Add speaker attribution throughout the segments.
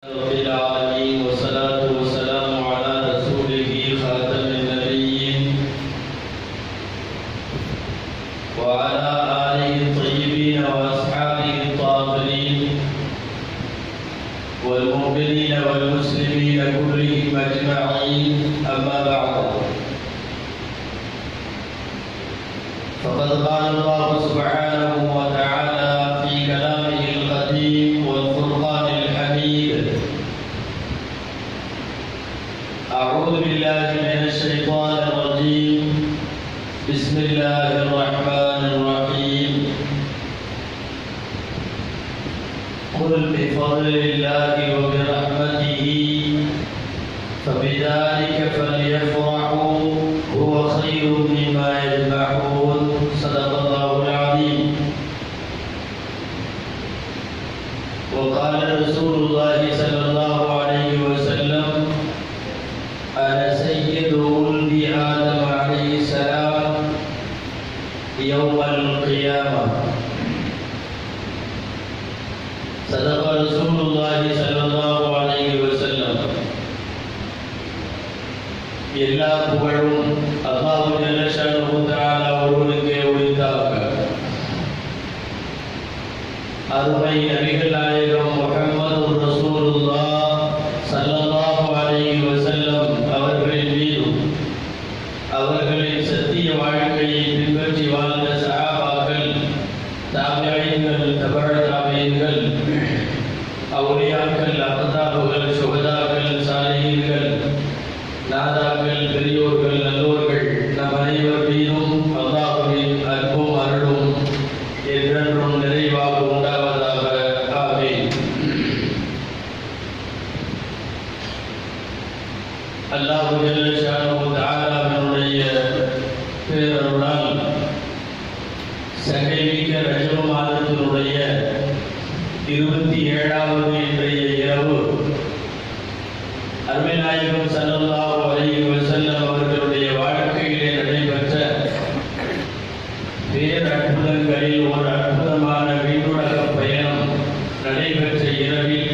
Speaker 1: رب العالمين والصلاة والسلام على رسوله خاتم النبيين وعلى آله الطيبين وأصحابه الطاهرين والمؤمنين والمسلمين كلهم أجمعين أما بعد فقد قال الله سبحانه وتعالى في كلامه القديم والفرقان الحميد أعوذ بالله من الشيطان الرجيم بسم الله الرحمن الرحيم قل بفضل الله وبرحمته فبذلك فليفرحوا هو خير مما يجمعون صدق الله العظيم. وقال رسول الله صلى الله عليه وسلم أنا سيد ولد آدم عليه السلام يوم القيامة. صدق رسول الله صلى الله عليه وسلم. எல்லா புகழும் அல்லாஹ் ஜல்ல ஷானஹு தஆலா ஒருவனுக்கே உரித்தாக. அருமை நபிகள் நாயகம் முஹம்மது ரசூலுல்லாஹ் ஸல்லல்லாஹு அலைஹி வஸல்லம் அவர்களின் மீதும் அவர்களின் சத்திய வாழ்க்கையை பின்பற்றி வாழ்ந்த சஹாபாக்கள், தாபிஈன்கள், தபஅ தாபிஈன்கள், அவுலியாக்கள், அக்தாபுகள், சுஹதாக்கள், சாலிஹீன்கள், நாதாக்கள், பெரியோர்கள், நல்லோர்கள் நம் அனைவர் மீதும் அல்லாஹ்வின் அன்பும் அருளும் என்றென்றும் நிறைவாக உண்டாவதாக. ஆமீன். அல்லாஹ் ஜல்ல ஷானஹு தஆலாவினுடைய பேரருளால் சங்கைமிக்க ரஜப மாதத்தினுடைய 27வது இன்றைய இரவு அருமை நாயகம் ஸல்லல்லாஹு அலைஹி வஸல்லம் அவர்களுடைய வாழ்க்கையிலே நடைபெற்ற பேரற்புதங்களில் ஒரு அற்புதமான விண்ணுலக பயணம் நடைபெற்ற இரவில்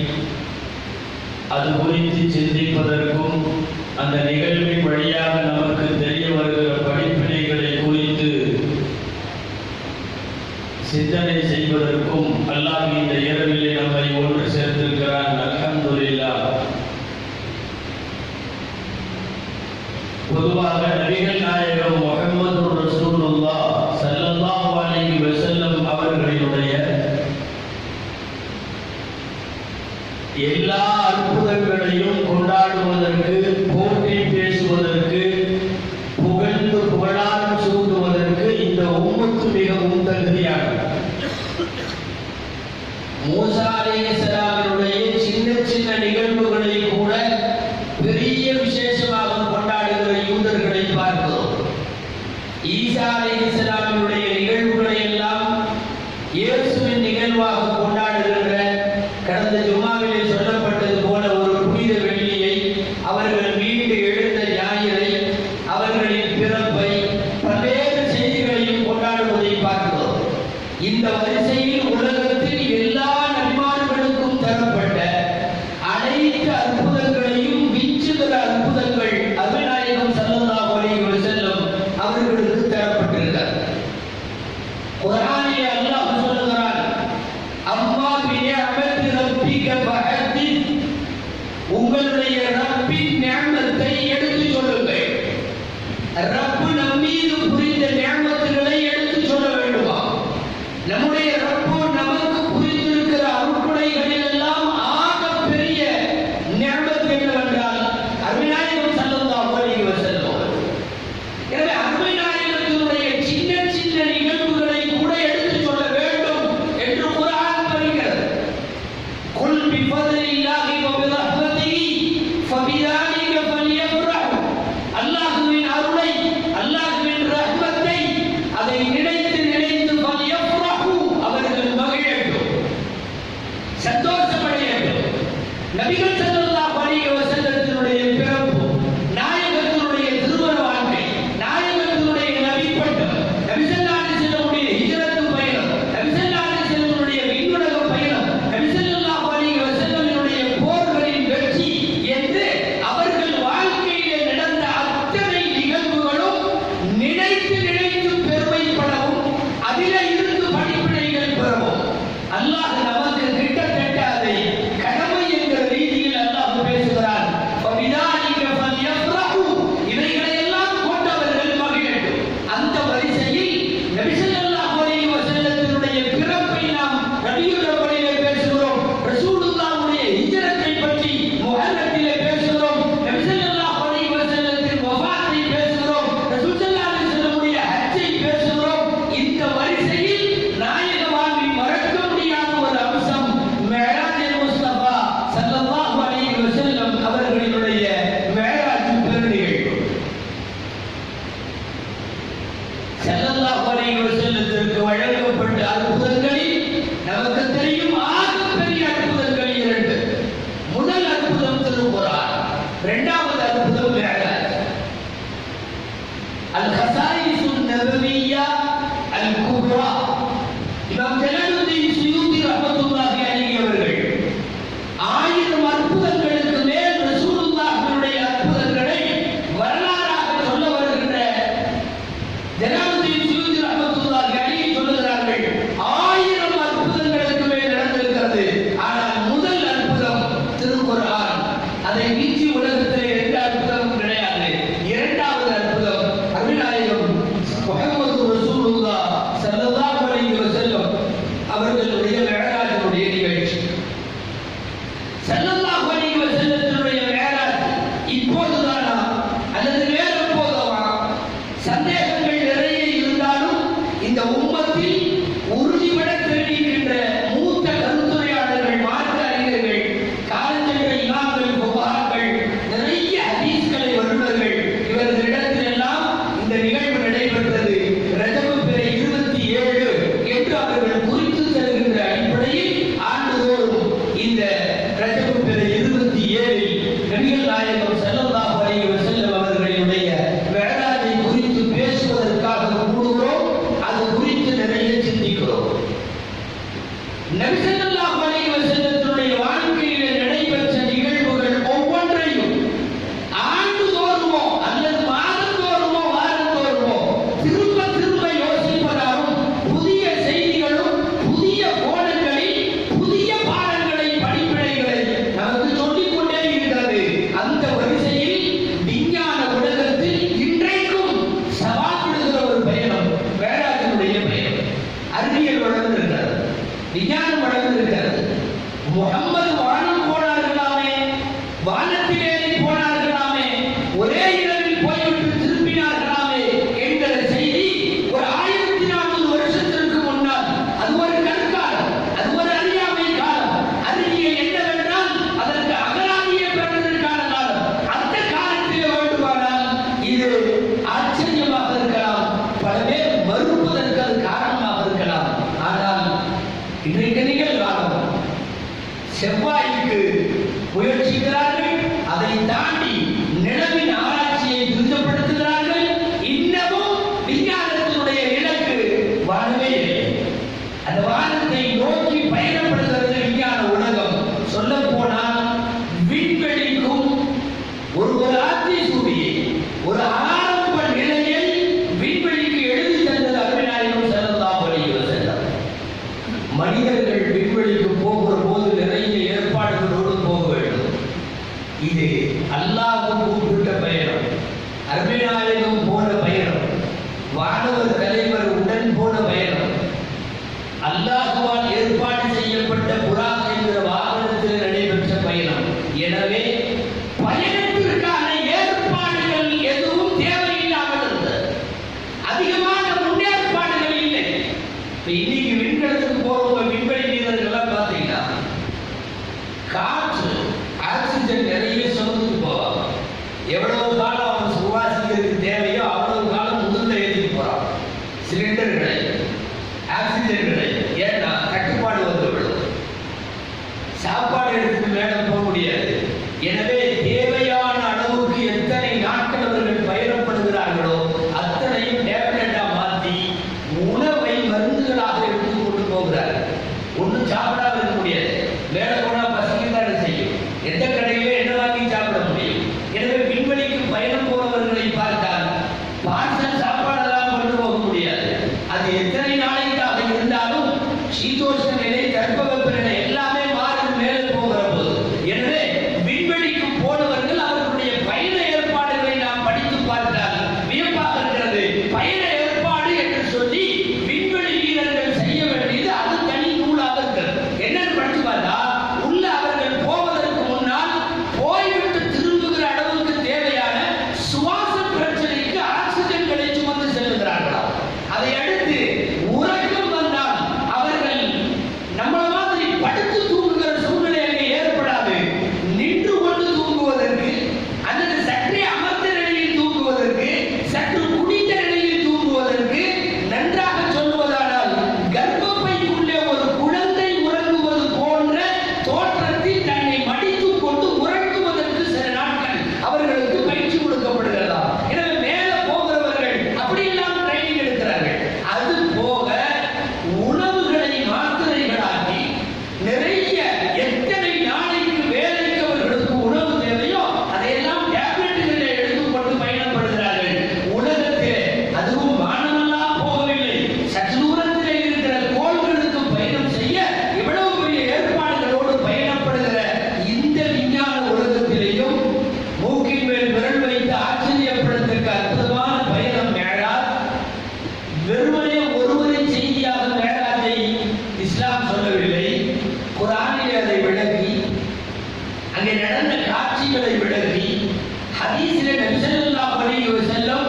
Speaker 1: அது குறித்து சிந்திப்பதற்கும் அந்த நிகழ்வின் வழியாக நமக்கு தெரிய வருகிற படிப்பினைகளை குறித்து சிந்தனை செய்வதற்கும் அல்லாஹ் இந்த இரவிலே நம்மை ஒன்று சேர்த்திருக்கிறான். அல்ஹம்துலில்லாஹ். பொதுவாக நபிகள் நாயகம் முஹம்மது ரசூலுல்லாஹ் ஸல்லல்லாஹு அலைஹி வஸல்லம் அவர்களுடைய எல்லா அற்புதங்களையும் கொண்டாடுவதற்கு, போற்றி பேசுவதற்கு, புகழ்ந்து புகழாரம் சூட்டுவதற்கு இந்த உம்மத்து மிகவும் தகுதியானது. மூசா அலைஹிஸ்ஸலாமுடைய சின்ன சின்ன நிகழ்வுகளை கூட பெரிய விசேஷமாக கொண்டாடுகிற யூதர்களை பார்க்கிறோம். ஈசா அலைஹிஸ்ஸலாமுடைய நிகழ்வுகளை எல்லாம் இயேசுவின் நிகழ்வாக கொண்டாடுகின்ற, கடந்த ஜும்மாவிலே சொல்லப்பட்டது போல ஒரு புனித வெள்ளியை, அவர்கள் மீண்டு எழுந்த ஞாயிறை, அவர்களின் பிறப்பை, பல்வேறு செய்திகளையும் கொண்டாடுவதை பார்க்கிறோம். இந்த வரிசையில் உலகத்தில் எல்லா நபிமார்களுக்கும் தரப்பட்ட அனைத்து அற்புதங்களையும் விஞ்சுகிற அற்புதங்கள் அருமைநாயகம் ஸல்லல்லாஹு அலைஹி வஸல்லம் அவர்களுக்கு தரப்பட்டிருக்கிறது. குர்ஆனிலே அல்லாஹ் சொல்லுகிறான், அம்மா பிநிஅமத்தி ரப்பிக ஃபஹத்தித், உங்களுடைய ரப்பின் நிஅமத்தை எடுத்து சொல்லுங்கள். ரப்பு நம் மீது புரிந்த நிஅமத்துகளை எடுத்து சொல்ல வேண்டுமா? நம்முடைய ரப்பு நமக்கு புரிந்திருக்கிற அருட்கொடைகளில் எல்லாம் ஆக பெரிய நிஅமத் என்னவென்றால் அருமைநாயகம் ஸல்லல்லாஹு அலைஹி வஸல்லம். எனவே அருமைநாயகத்தினுடைய சின்ன சின்ன நிகழ்வுகளை கூட எடுத்து சொல்ல வேண்டும் என்று குர்ஆன் பரிகிறது. குல் பிஃபத்லில்லாஹி வ பிரஹ்மதிஹி ஃபபிதாலிக ஃபல்யஃப்ரஹு. அல்லாஹ்வின் அருளை, அல்லாஹ்வின் ரஹ்மத்தை அதை நினைத்து நினைத்து ஃபல்யஃப்ரஹு, அவர்கள் மகிழட்டும், சந்தோஷமடையட்டும். நபிகள் ஸல்லல்லாஹு அலைஹி வஸல்லத்தினுடைய பிறப்பு, நாயகத்தினுடைய திருமண வாழ்க்கை, நாயகத்தினுடைய நபிப்பட்டம், நபி ஸல்லல்லாஹு அலைஹி வஸல்லமுடைய ஹிஜ்ரத் பயணம், நபி ஸல்லல்லாஹு அலைஹி வஸல்லமுடைய விண்ணுலக பயணம், நபி ஸல்லல்லாஹு அலைஹி வஸல்லமுடைய போர்கள் திருக்குர்ஆன். அதை மீறி உலகத்தில் எந்த அற்புதமும் கிடையாது. இரண்டாவது அற்புதம் அருள்நாயகம் முஹம்மது ரசூலுல்லாஹ் ஸல்லல்லாஹு அலைஹி வஸல்லம் அவர்களுடைய மிஅராஜுடைய நிகழ்ச்சி. ஸல்லல்லாஹு அலைஹி வஸல்லத்துடைய மிஅராஜ் இப்போதுதானா அல்லது வேறு எப்போதுமா? சந்தேகங்கள் நிறைய இருந்தாலும் இந்த உம்மத்தில் உறுதிபட தெரிவிக்கின்ற மூத்த கருத்துரையாளர்கள், மார்க்க அறிஞர்கள், காலஞ்சென்ற இமாம்கள், புகார்கள், நிறைய ஹதீஸ்களை வல்லுநர்கள், இவர்களிடத்திலெல்லாம் இந்த நிகழ்வு நடைபெற்றது. ரஜபு பிறை 27 என்று அவர்கள் குறித்து தருகின்ற அடிப்படையில் ஆண்டுதோறும் இந்த ரஜபு பிறை 27 நபிகள் நாயகம் ஸல்லல்லாஹு அலைஹி வஸல்லம் அவர்களுடைய மிஅராஜை குறித்து பேசுவதற்காக கூடுகிறோம். அது குறித்து நிறைய சிந்திக்கிறோம். நபி ஸல்லல்லாஹு அலைஹி வஸல்லத்துடைய வாழ்க்கையில் நடைபெற்ற நிகழ்வுகள் ஒவ்வொன்றையும் ஆண்டுதோறுமோ அல்லது மாதந்தோறுமோ வாரந்தோறுமோ திரும்ப திரும்ப யோசிப்பதாலும் புதிய செய்திகளும் புதிய கோணங்களில் புதிய பாடங்களை படிப்பினைகளை நமக்கு சொல்லிக் கொண்டே இருக்கிறது. அந்த வரிசையில் விஞ்ஞான உலகத்தில் இன்றைக்கும் சவால் விடுகிற ஒரு பயணம் மிஅராஜினுடைய பயணம். அறிவியல் வளர்ந்திருக்கிறது, விஞ்ஞானம் வளர்ந்திருக்கிறது. முஹம்மது வானம் போனார்களாமே, வானத்திலேறி போனார்களாமே, ஒரே இரவில் போய்விட்டு திரும்பினார்களாமே என்கிற செய்தி ஒரு 1400 வருஷத்திற்கு முன்னால் அது ஒரு கற்காலம், அது ஒரு அறியாமை காலம். அறிவியல் என்னவென்றால் அதற்கு அகராதியே பிறந்ததற்கான காலம். அந்த காலத்திலே வேண்டுமானால் இது ஆச்சரியமாக இருக்கலாம், பல பேர் மறுப்பதற்கு அது காரணமாக இருக்கலாம். ஆனால் இன்றைக்கு நிகழ்காலம் செவ்வாய்க்கு முயற்சிக்கிறார்கள், அதை தாண்டி நிலவின் ஆராய்ச்சியை துரிதப்படுத்துகிறார்கள். இன்னமும் விஞ்ஞானத்தினுடைய இலக்கு வானமே இல்லை. அந்த வானத்தை நோக்கி பயணப்படுகிறது விஞ்ஞான உலகம். சொல்ல போனால் விண்வெளிக்கும் ஒரு ஆத்திசூடியை, ஒரு ஆரம்ப நிலையை விண்வெளிக்கு எழுதி தந்தது அருள்நாயகம் ஸல்லல்லாஹு அலைஹி வஸல்லம். மனிதர்கள் விண்வெளிக்கு போகிற போது நிறைய ஏற்பாடுகளோடு போக வேண்டும். இது அல்லாஹ் கூப்பிட்ட பயணம், அருள்நாயகம் போன பயணம், வானவர் தலைவர் உடன் போன பயணம், அல்லாஹ்வால் ஏற்பாடு செய்யப்பட்ட புராக் என்கிற வாகனத்தில் நடைபெற்ற பயணம். எனவே பயணத்திற்கான ஏற்பாடுகள் எதுவும் தேவையில்லாமல் இருந்தது. அதிகமான முன்னேற்பாடுகள் இல்லை. இன்னைக்கு விண்கலத்துக்கு போறவங்க விண்வெளி வீரர்கள்லாம் பார்த்தீங்கன்னா காற்று ஆக்சிஜன் நிறைய சுமந்துட்டு போவாங்க. எவ்வளவு காலம் அவன் சுவாசிக்கிறதுக்கு தேவையோ அவ்வளவு காலம் முதல்ல ஏற்றிட்டு போறான். சிலிண்டர்களை, ஆக்சிஜன்களை, ஏன்னா கட்டுப்பாடு வந்துவிடும். சாப்பாடு எடுத்துட்டு மேலே போக முடியாது. எனவே தேவையான அளவுக்கு எத்தனை நாட்கள் அவர்கள் பயணப்படுகிறார்களோ அத்தனையும் டேப்லெட்டா மாற்றி உணவை மருந்துகளாக எடுத்து கொண்டு போகிறார்கள். ஒன்றும் சாப்பிடாம இருக்க முடியாது. மேலே போனா பசிக்கத்தான் செய்யும். எந்த கடையில என்ன வாங்கி சாப்பிட முடியும்? எனவே விண்வெளிக்கு பயணம் போறவர்களை பார்த்தால் பார்சல் சாப்பாடெல்லாம் கொண்டு போக முடியாது. அது எத்தனை நாளைக்காக இருந்தாலும் சீதோஷ்ண நிலை, தட்பவெப்ப நிலை எல்லாமே மாறி மேலே போகிற போது, எனவே விண்வெளிக்கு நடந்த காட்சிகளை விளக்கி ஹதீஸிலே நபி ஸல்லல்லாஹு அலைஹி வஸல்லம்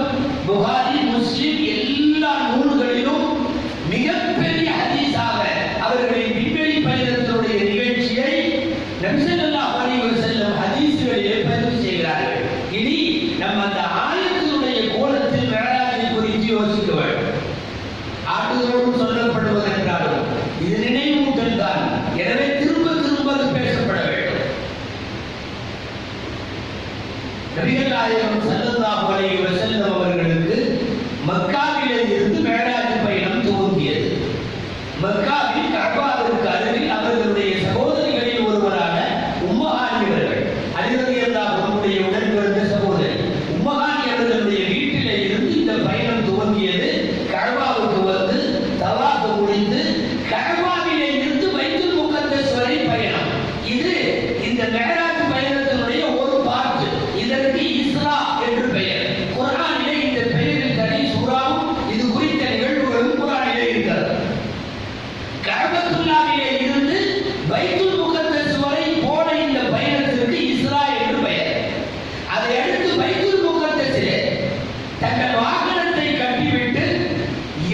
Speaker 1: புகாரி முஸ்லிம் எல்லா நூல்களிலும் மிகப்பெரிய ஹதீஸாக அவர்களின் விண்வெளி பயணத்தினுடைய நிகழ்ச்சியை நபி ஸல்லல்லாஹு அலைஹி வஸல்லம் ஹதீஸுகளிலே பதிவு செய்கிறார்கள். இனி நம்ம அந்த ஆயத்தினுடைய கோலத்தில் மிஅராஜை குறித்து யோசிக்க வேண்டும். ஆண்டுதோறும் சொல்லப்படுவதென்றாலும் இது நினைவூட்டல் தான். எனவே திரும்ப திரும்ப அது பேசப்பட வேண்டும். நபிகள் நாயகம் ஸல்லல்லாஹு அலைஹி வஸல்லம் அவர்களுக்கு மக்காவிலே இருந்து மிஅராஜ் பயணம் துவங்கியது. மக்காவில் கஅபாவிற்கு அருகில் அவர்களுடைய சகோதரிகளில் ஒருவரான உம்மஹானி அவர்கள், அலி ரலியல்லாஹு அன்ஹுடைய உடன் பிறந்த சகோதரி உம்மஹானி அவர்களுடைய வீட்டிலே இருந்து இந்த பயணம் துவங்கியது. கஅபாவுக்கு வந்து தவாஃப் முடித்து கஅபாவிலே இருந்து பைத்துல் முகத்தஸ் வரை பயணம். இது இந்த மிஅராஜ் பயணத்தினுடைய ஒரு பார்ட். இதற்கு இஸ்ரா என்று பெயர். குர்ஆனிலே இந்த பெயரில் தனி சூராவும் இது குறித்த நிகழ்வுகளும் குர்ஆனிலே இருக்கிறது. கஅபத்துல்லாஹிலே இருந்து பைத்துல் முகத்தஸ் வரை போன இந்த பயணத்திற்கு இஸ்ரா என்று பெயர். அதை அடுத்து பைத்துல் முகத்தஸிலே தங்கள் வாகனத்தை கட்டிவிட்டு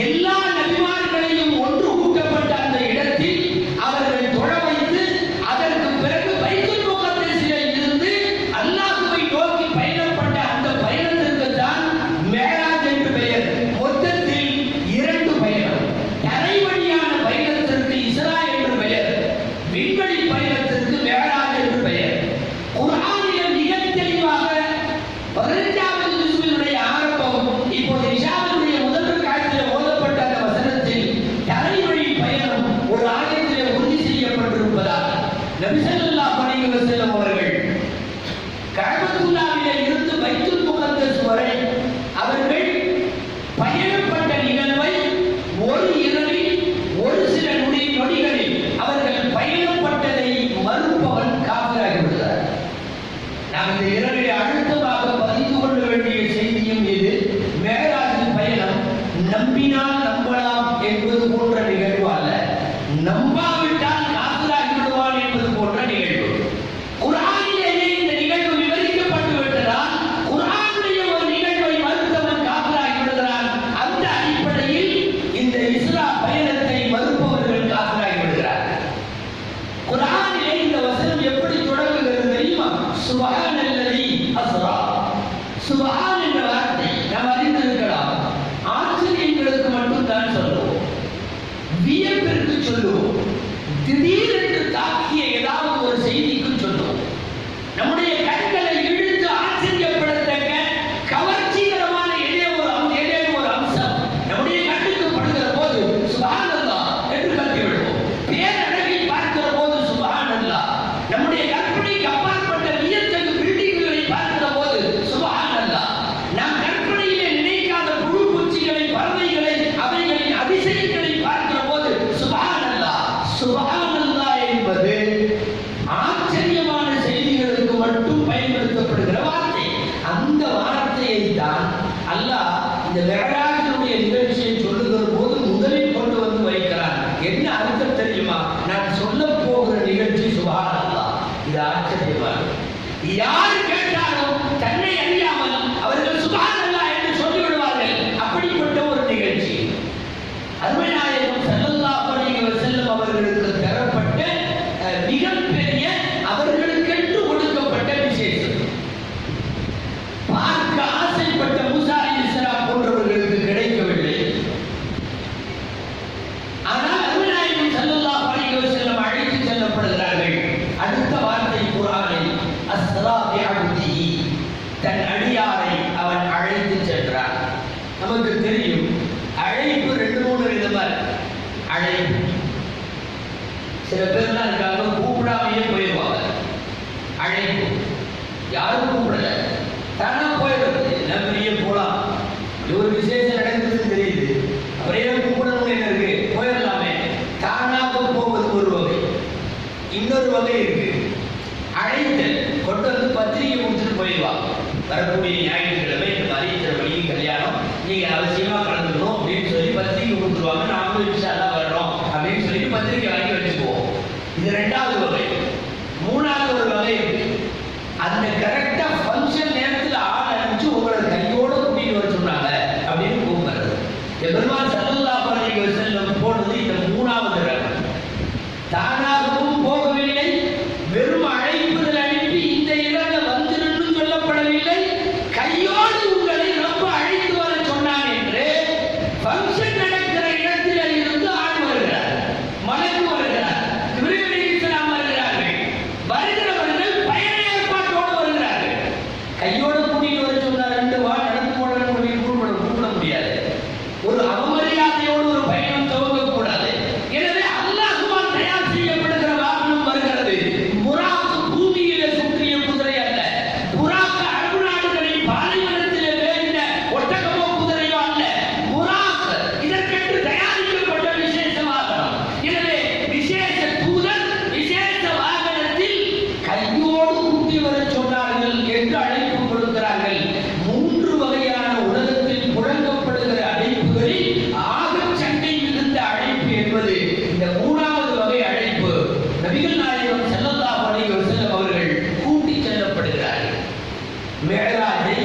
Speaker 1: எல்லா நபிமார்களையும் ஒன்று கூட்டப்பட்ட அந்த இடத்தில் அவர்கள் தொழ வைத்து அதற்கு பிறகு பைத்துல் முகத்தஸிலே இருந்து அல்லாஹ்வை நோக்கி பயணப்பட்ட அந்த பயணத்திற்கு தான் மிஅராஜ் என்று பெயர். மொத்தத்தில் 2 பயணம். தரைவழியான பயணத்திற்கு இஸ்ரா என்று பெயர், விண்வெளி பயணத்திற்கு மிஅராஜ் என்று பெயர். குர்ஆனிலே மிக தெளிவாக 15வது ஜுஸ்வினுடைய ஆரம்பம் இப்போது இஷாவுடைய முதல் ரக்அத்திலே ஓதப்பட்ட அந்த வசனத்தில் தரைவழி பயணம் ஒரு ஆயத்திலே உறுதி செய்யப்பட்டிருப்பதால் நபி ஸல்லல்லாஹு அலைஹி வஸல்லம் அவர்கள் கஅபத்துல்லாஹிலே இருந்து பைத்துல் முகத்தஸ் வரை அவர்கள் பயணப்பட்ட நிகழ்வை ஒரு இரவில் ஒரு சில நொடிகளில் அவர்கள் பயணப்பட்டதை மறுப்பவன் காபிராகி விடுகிறார். நாம் இந்த இரவிலே அழுத்தமாக பதிந்து கொள்ள வேண்டிய செய்தியும் இது. மிஅராஜ் பயணம் நம்பினால் நம்பலாம் என்பது போன்ற நிகழ்வு அல்ல, நம்பாவிட்டால் காபிராகி விடுவான் என்பது போன்ற நிகழ்வு. குர்ஆனிலேயே இந்த நிகழ்வு விவரிக்கப்பட்டு விட்டதால் குர்ஆனுடைய ஒரு நிகழ்வை மறுத்தவன் காபிராகி விடுகிறான். அந்த அடிப்படையில் இந்த இஸ்ரா பயணத்தை மறுப்பவர்கள் காபிராகி விடுகிறார்கள். குர்ஆனிலே இந்த வசனம் எப்படி தொடங்குகிறது தெரியுமா? சுப்ஹானல்லதி அஸ்ரா. சுப்ஹான் என்ற வார்த்தை நாம் அறிந்திருக்கலாம். ஆச்சரியங்களுக்கு மட்டும் தான் சொல்லுவோம், வியப்பிற்கு சொல்லுவோம், திடீரென்று தாக்கிய ஏதாவது ஒரு செய்திக்கு சொல்லுவோம். நம்முடைய கண்களை இழுத்து ஆச்சரியப்படுத்தக்க கவர்ச்சிகரமான ஏதேனும் ஒரு அம்சம் நம்முடைய கண்ணுக்கு படுகிற போது சுப்ஹானல்லாஹ் என்று கத்தி விடுவோம். பேரழகை பார்க்கிற போது சுப்ஹானல்லாஹ். நம்முடைய கற்பனைக்கு அப்பாற்பட்ட வியத்தகு பில்டிங்குகளை பார்க்கிற போது சுப்ஹானல்லாஹ். நாம் கற்பனையிலே நினைக்காத புழு பூச்சிகளை, பறவைகளை, அவைகளின் அதிசயங்களை பார்க்கிற போது சுப்ஹானல்லாஹ். சுப்ஹானல்லாஹ் என்பது ஆச்சரியமான செய்திகளுக்கு மட்டும் பயன்படுத்தப்படுகிற வார்த்தை. அந்த வார்த்தையை தான் அல்லாஹ் இந்த மிஅராஜுடைய நிகழ்ச்சியை சொல்லுகிற போது முதலில் கொண்டு வந்து வைக்கிறான். என்ன அர்த்தம் தெரியுமா? நான் சொல்ல போகிற நிகழ்ச்சி சுப்ஹானல்லாஹ். இது ஆச்சரியமானது. யார் கேட்டாலும் தன்னை அறியாமல் அவர்கள் சுப்ஹானல்லாஹ் என்று சொல்லிவிடுவார்கள். அப்படிப்பட்ட ஒரு நிகழ்ச்சி. அருமை நாயகம் ஸல்லல்லாஹு அலைஹி வஸல்லம் அவர்களுக்கு தரப்பட்ட மிகப்பெரிய அவர்களுக்கென்று கொடுக்கப்பட்ட விசேஷம். பார்க்க ஆசைப்பட்ட மூசா அலைஹிஸ்ஸலாம் போன்றவர்களுக்கு கிடைக்கவில்லை. ஆனால் அருமை நாயகம் ஸல்லல்லாஹு அலைஹி வஸல்லம் அழைத்து செல்லப்படுகிறார்கள். அடுத்த வார்த்தை குர்ஆனில் அஸ்ரா பிஅப்திஹி, தன் அடியாரை அவன் அழைத்து சென்றான். நமக்கு தெரியும் அழைப்பு 2-3 விதமா இருக்கு. அழைப்பு சில பேர்லாம் இருக்காங்க கூப்பிடாமையே போயிடுவாங்க. அழைப்பு யாரும் கூப்பிடல, தானா போயிடுறது. நம்பியே போலாம், ஒரு விசேஷம் நடக்குதுன்னு தெரியுது, அவரே கூப்பிடணும்னு என்ன இருக்கு, போயிடலாமே. தானாக போவது ஒரு வகை. இன்னொரு வகை இருக்கு, அழைத்தல். கொண்டு வந்து பத்திரிகை கொடுத்துட்டு போயிடுவாங்க. வரக்கூடிய ஞாயிற்றுக்கிழமை இந்த மாதிரி இத்தனை மணிக்கு கல்யாணம், நீங்க அவசியமா கலந்துக்கணும் அப்படின்னு சொல்லி பத்திரிகை கொடுத்துருவாங்க. நாமளும் இன்ஷா அல்லாஹ் வர்றோம் அப்படின்னு சொல்லிட்டு பத்திரிகை வாங்கி வச்சுக்குவோம். இது 2வது வகை. 3வது ஒரு வகை இருக்கு, மேராஜை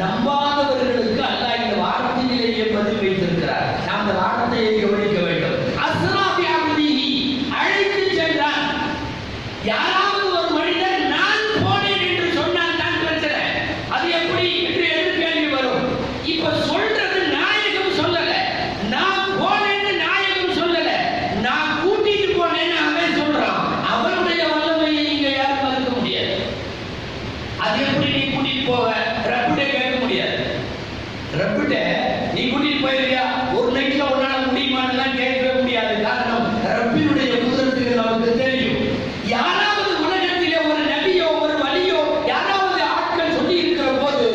Speaker 1: நம்பாதவர்களுக்கு அல்லாஹ் இந்த வார்த்தையிலேயே பதில் வைத்திருக்கிறார். நாம் அந்த வார்த்தையை கவனிக்க வேண்டும். அஸ்ரா பி அப்திஹி, அழைத்து சென்றான். யாராவது ஒரு மனிதர் நான் போனேன் என்று சொன்னால் தான் பிரச்சனை. அது எப்படி என்று எதிர்கேள்வி வரும். இப்ப சொல்றது நாயகம் சொல்லல, நான் போனேன்னு நாயகம் சொல்லல, நான் கூட்டிட்டு போனேன்னு அவன் சொல்றான். அவனுடைய வல்லமையை இங்க யாரும் மறுக்க முடியாது. அது எப்படி நீ கூட்டிட்டு போவ? ரப்பிட்ட கேட்க முடியாது. ரப்பிட்ட நீ கூட்டிட்டு போயிருக்கியா, ஒரு நைட்ல உன்னால முடியுமான்னு கேட்கவே முடியாது. காரணம் ரப்பினுடைய குதிரத்துக்கு நமக்கு தெரியும். யாராவது உலகத்திலே ஒரு நபியோ ஒரு வலியோ யாராவது ஆட்கள் சொல்லி இருக்கிற போது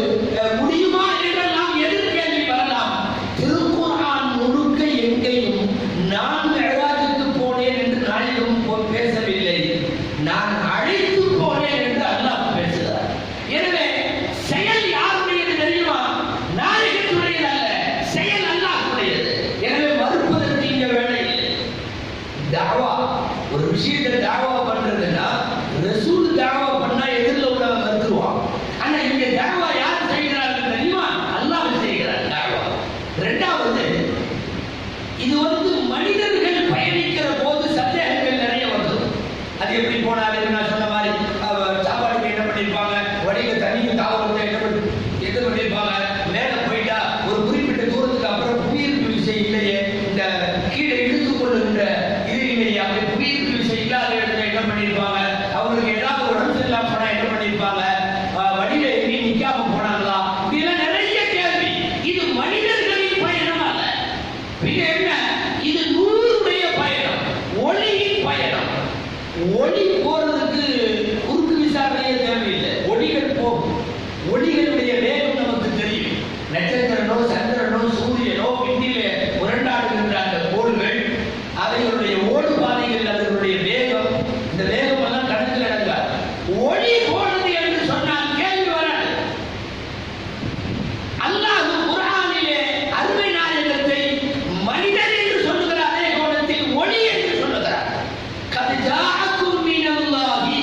Speaker 1: முடியுமா என்றெல்லாம் எதிர்கேள்வி வரலாம். திருக்குர்ஆன் முழுக்க எங்கேயும் நான் மிஅராஜுக்கு போனேன் என்று நாயகம் பேசவில்லை, நான் அழைத்து போனேன் என்று அல்லாஹ் பேசுகிறார். எனவே செயல் யாருடையது தெரியுமா? நாயகத்துடையது அல்ல, செயல் அல்லாஹ்வுடையது. எனவே மறுப்பதற்கு இங்க வேலை இல்லை. தாவா, ஒரு விஷயத்தை தாவா பண்றதுன்னா ரசூல் தாவா பண்ணா எதிரில் உள்ளவன் மறுத்துருவான். ஆனா இங்க தாவா யார் செய்கிறார்கள் தெரியுமா? அல்லாஹ் செய்கிறார் தாவா. இரண்டாவது, இது மனிதர்கள் பயணிக்கிற போது சந்தேகங்கள் நிறைய வந்தது. அது எப்படி போனாலும் நான் சொன்ன மாதிரி சாப்பாடுக்கு என்ன பண்ணிருப்பாங்க, வழியில தண்ணிக்கு தாவரத்தை என்ன பண்ணிருப்பாங்க, மேல போயிட்டா ஒரு குறிப்பிட்ட தூரத்துக்கு அப்புறம் புவியீர்ப்பு விசை இல்லையே, இந்த கீழே இழுத்துக் கொள்ளுகின்ற இது இல்லையே, அப்படி புவியீர்ப்பு விசை இல்லாத இடத்துல என்ன பண்ணிருப்பாங்க, அவங்களுக்கு ஏதாவது உடம்பு சரியில்லாம போனா என்ன பண்ணிருப்பாங்க, வழியில எங்கேயும் நிக்காம போனாங்களா, இதெல்லாம் நிறைய கேள்வி. இது மனிதர்களின் பயணம் அல்ல. பின்ன என்ன? இது நூறுடைய பயணம், ஒளியின் பயணம். ஒளி போறதுக்கு குறுக்கு விசாரணையே தேவையில்லை. ஒளிகள் போகும். ஒளிகளுடைய வேகம் நமக்கு தெரியும். நட்சத்திரனோ சந்திரனோ சூரியனோ விண்ணிலே உரண்டாடுகின்ற அந்த கோள்கள், அவைகளுடைய ஓடு பாதைகள், அதனுடைய வேகம், இந்த வேகம் எல்லாம் கணக்கில் அடங்காது. ஒளி போனது என்று சொன்னால் கேள்வி வராது. அல்லாஹ் குர்ஆனிலே அருமை நாயகத்தை மனிதர் என்று சொல்லுகிற அதே கோணத்தில் ஒளி என்று சொல்லுகிறார். கத் ஜாஅக்கும் மினல்லாஹி,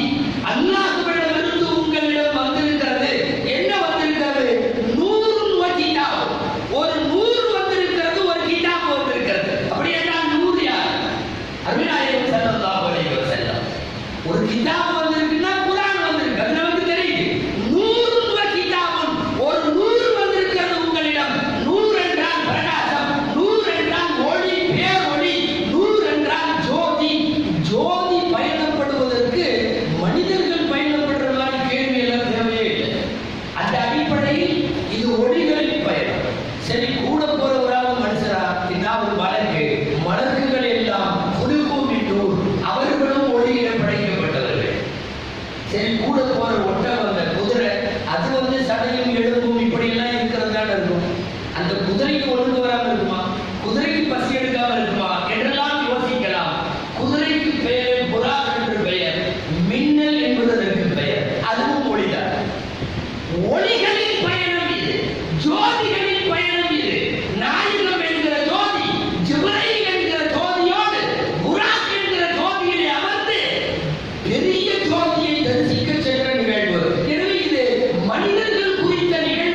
Speaker 1: அல்லாஹ்விடமிருந்து உங்களிடம் வந்திருக்கிறது. என்ன வந்திருக்கிறது? நூறுன் வ கிதாப், ஒரு நூறு வந்திருக்கிறது, ஒரு கிதாப் வந்திருக்கிறது. அப்படி என்றால் நூறு யார்? அருமை நாயகம் ஸல்லல்லாஹு அலைஹி வஸல்லம். ஒரு கிதாப் வந்திருக்குன்னா குர்ஆன் வந்திருக்கு, அது நமக்கு தெரியுது. நூறுன் வ கிதாபுன், ஒரு நூறு வந்திருக்கிறது உங்களிடம். நூறு என்றால் பிரகாசம், நூறு என்றால் ஒளி, பேரொளி, நூறு என்றால் ஜோதி. ஜோதி பயணப்படுவதற்கு மனிதர்கள் பயணப்படுற மாதிரி கேள்வி எல்லாம் தேவையே இல்லை. அந்த அடிப்படையில் இது ஒளிகளின் பயணம். சரி, கூட போறவராக மனுஷரா என்ன? ஒரு மலக்கு, மலக்குகள் எல்லாம் நூர், அவர்களும் ஒளியில படைக்கப்பட்டவர்கள். சரி, கூட போற ஒட்டகம், குதிரை, அது சடையும் எழும்பும் இப்படி எல்லாம் இருக்கிறது தானே இருக்கும். அந்த குதிரைக்கு ஒழுங்கு வராம இருக்குமா? குதிரைக்கு பசி எடுக்காம இருக்குமா என்றெல்லாம் யோசிக்கலாம். குதிரைக்கு பெயர் புறா என்று பெயர், மின்னல் என்பதற்கு பெயர், அதுவும் ஒளிதான். ஒளிகளின் பயணம் இது, ஜோதிகளின் பயணம் இது. நாயகம் என்கிற ஜோதி ஜிப்ரீல் என்கிற ஜோதியோடு புராக் என்கிற ஜோதியிலே அமர்ந்து பெரிய ஜோதியை தரிசிக்க சென்ற நிகழ்வு. எனவே இது மனிதர்கள் குறித்த நிகழ்வு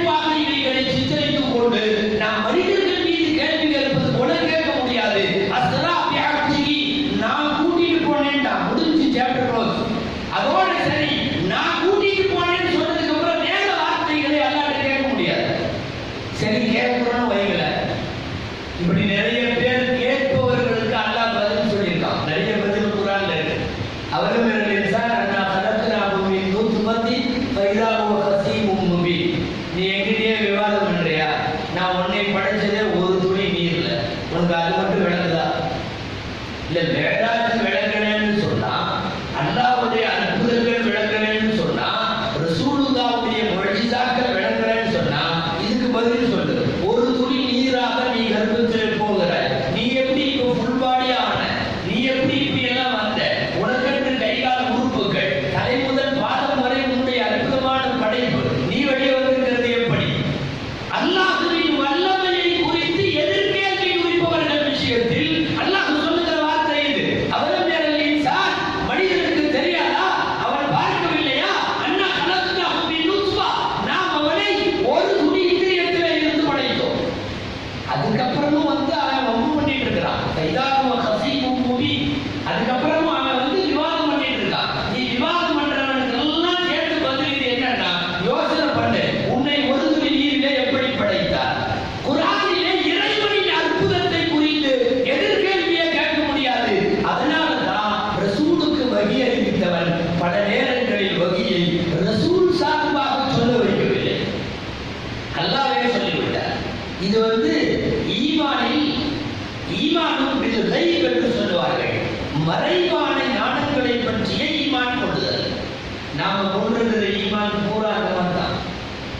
Speaker 1: இருக்கிற ஈமான் பூரா அந்த மாதிரி தான்.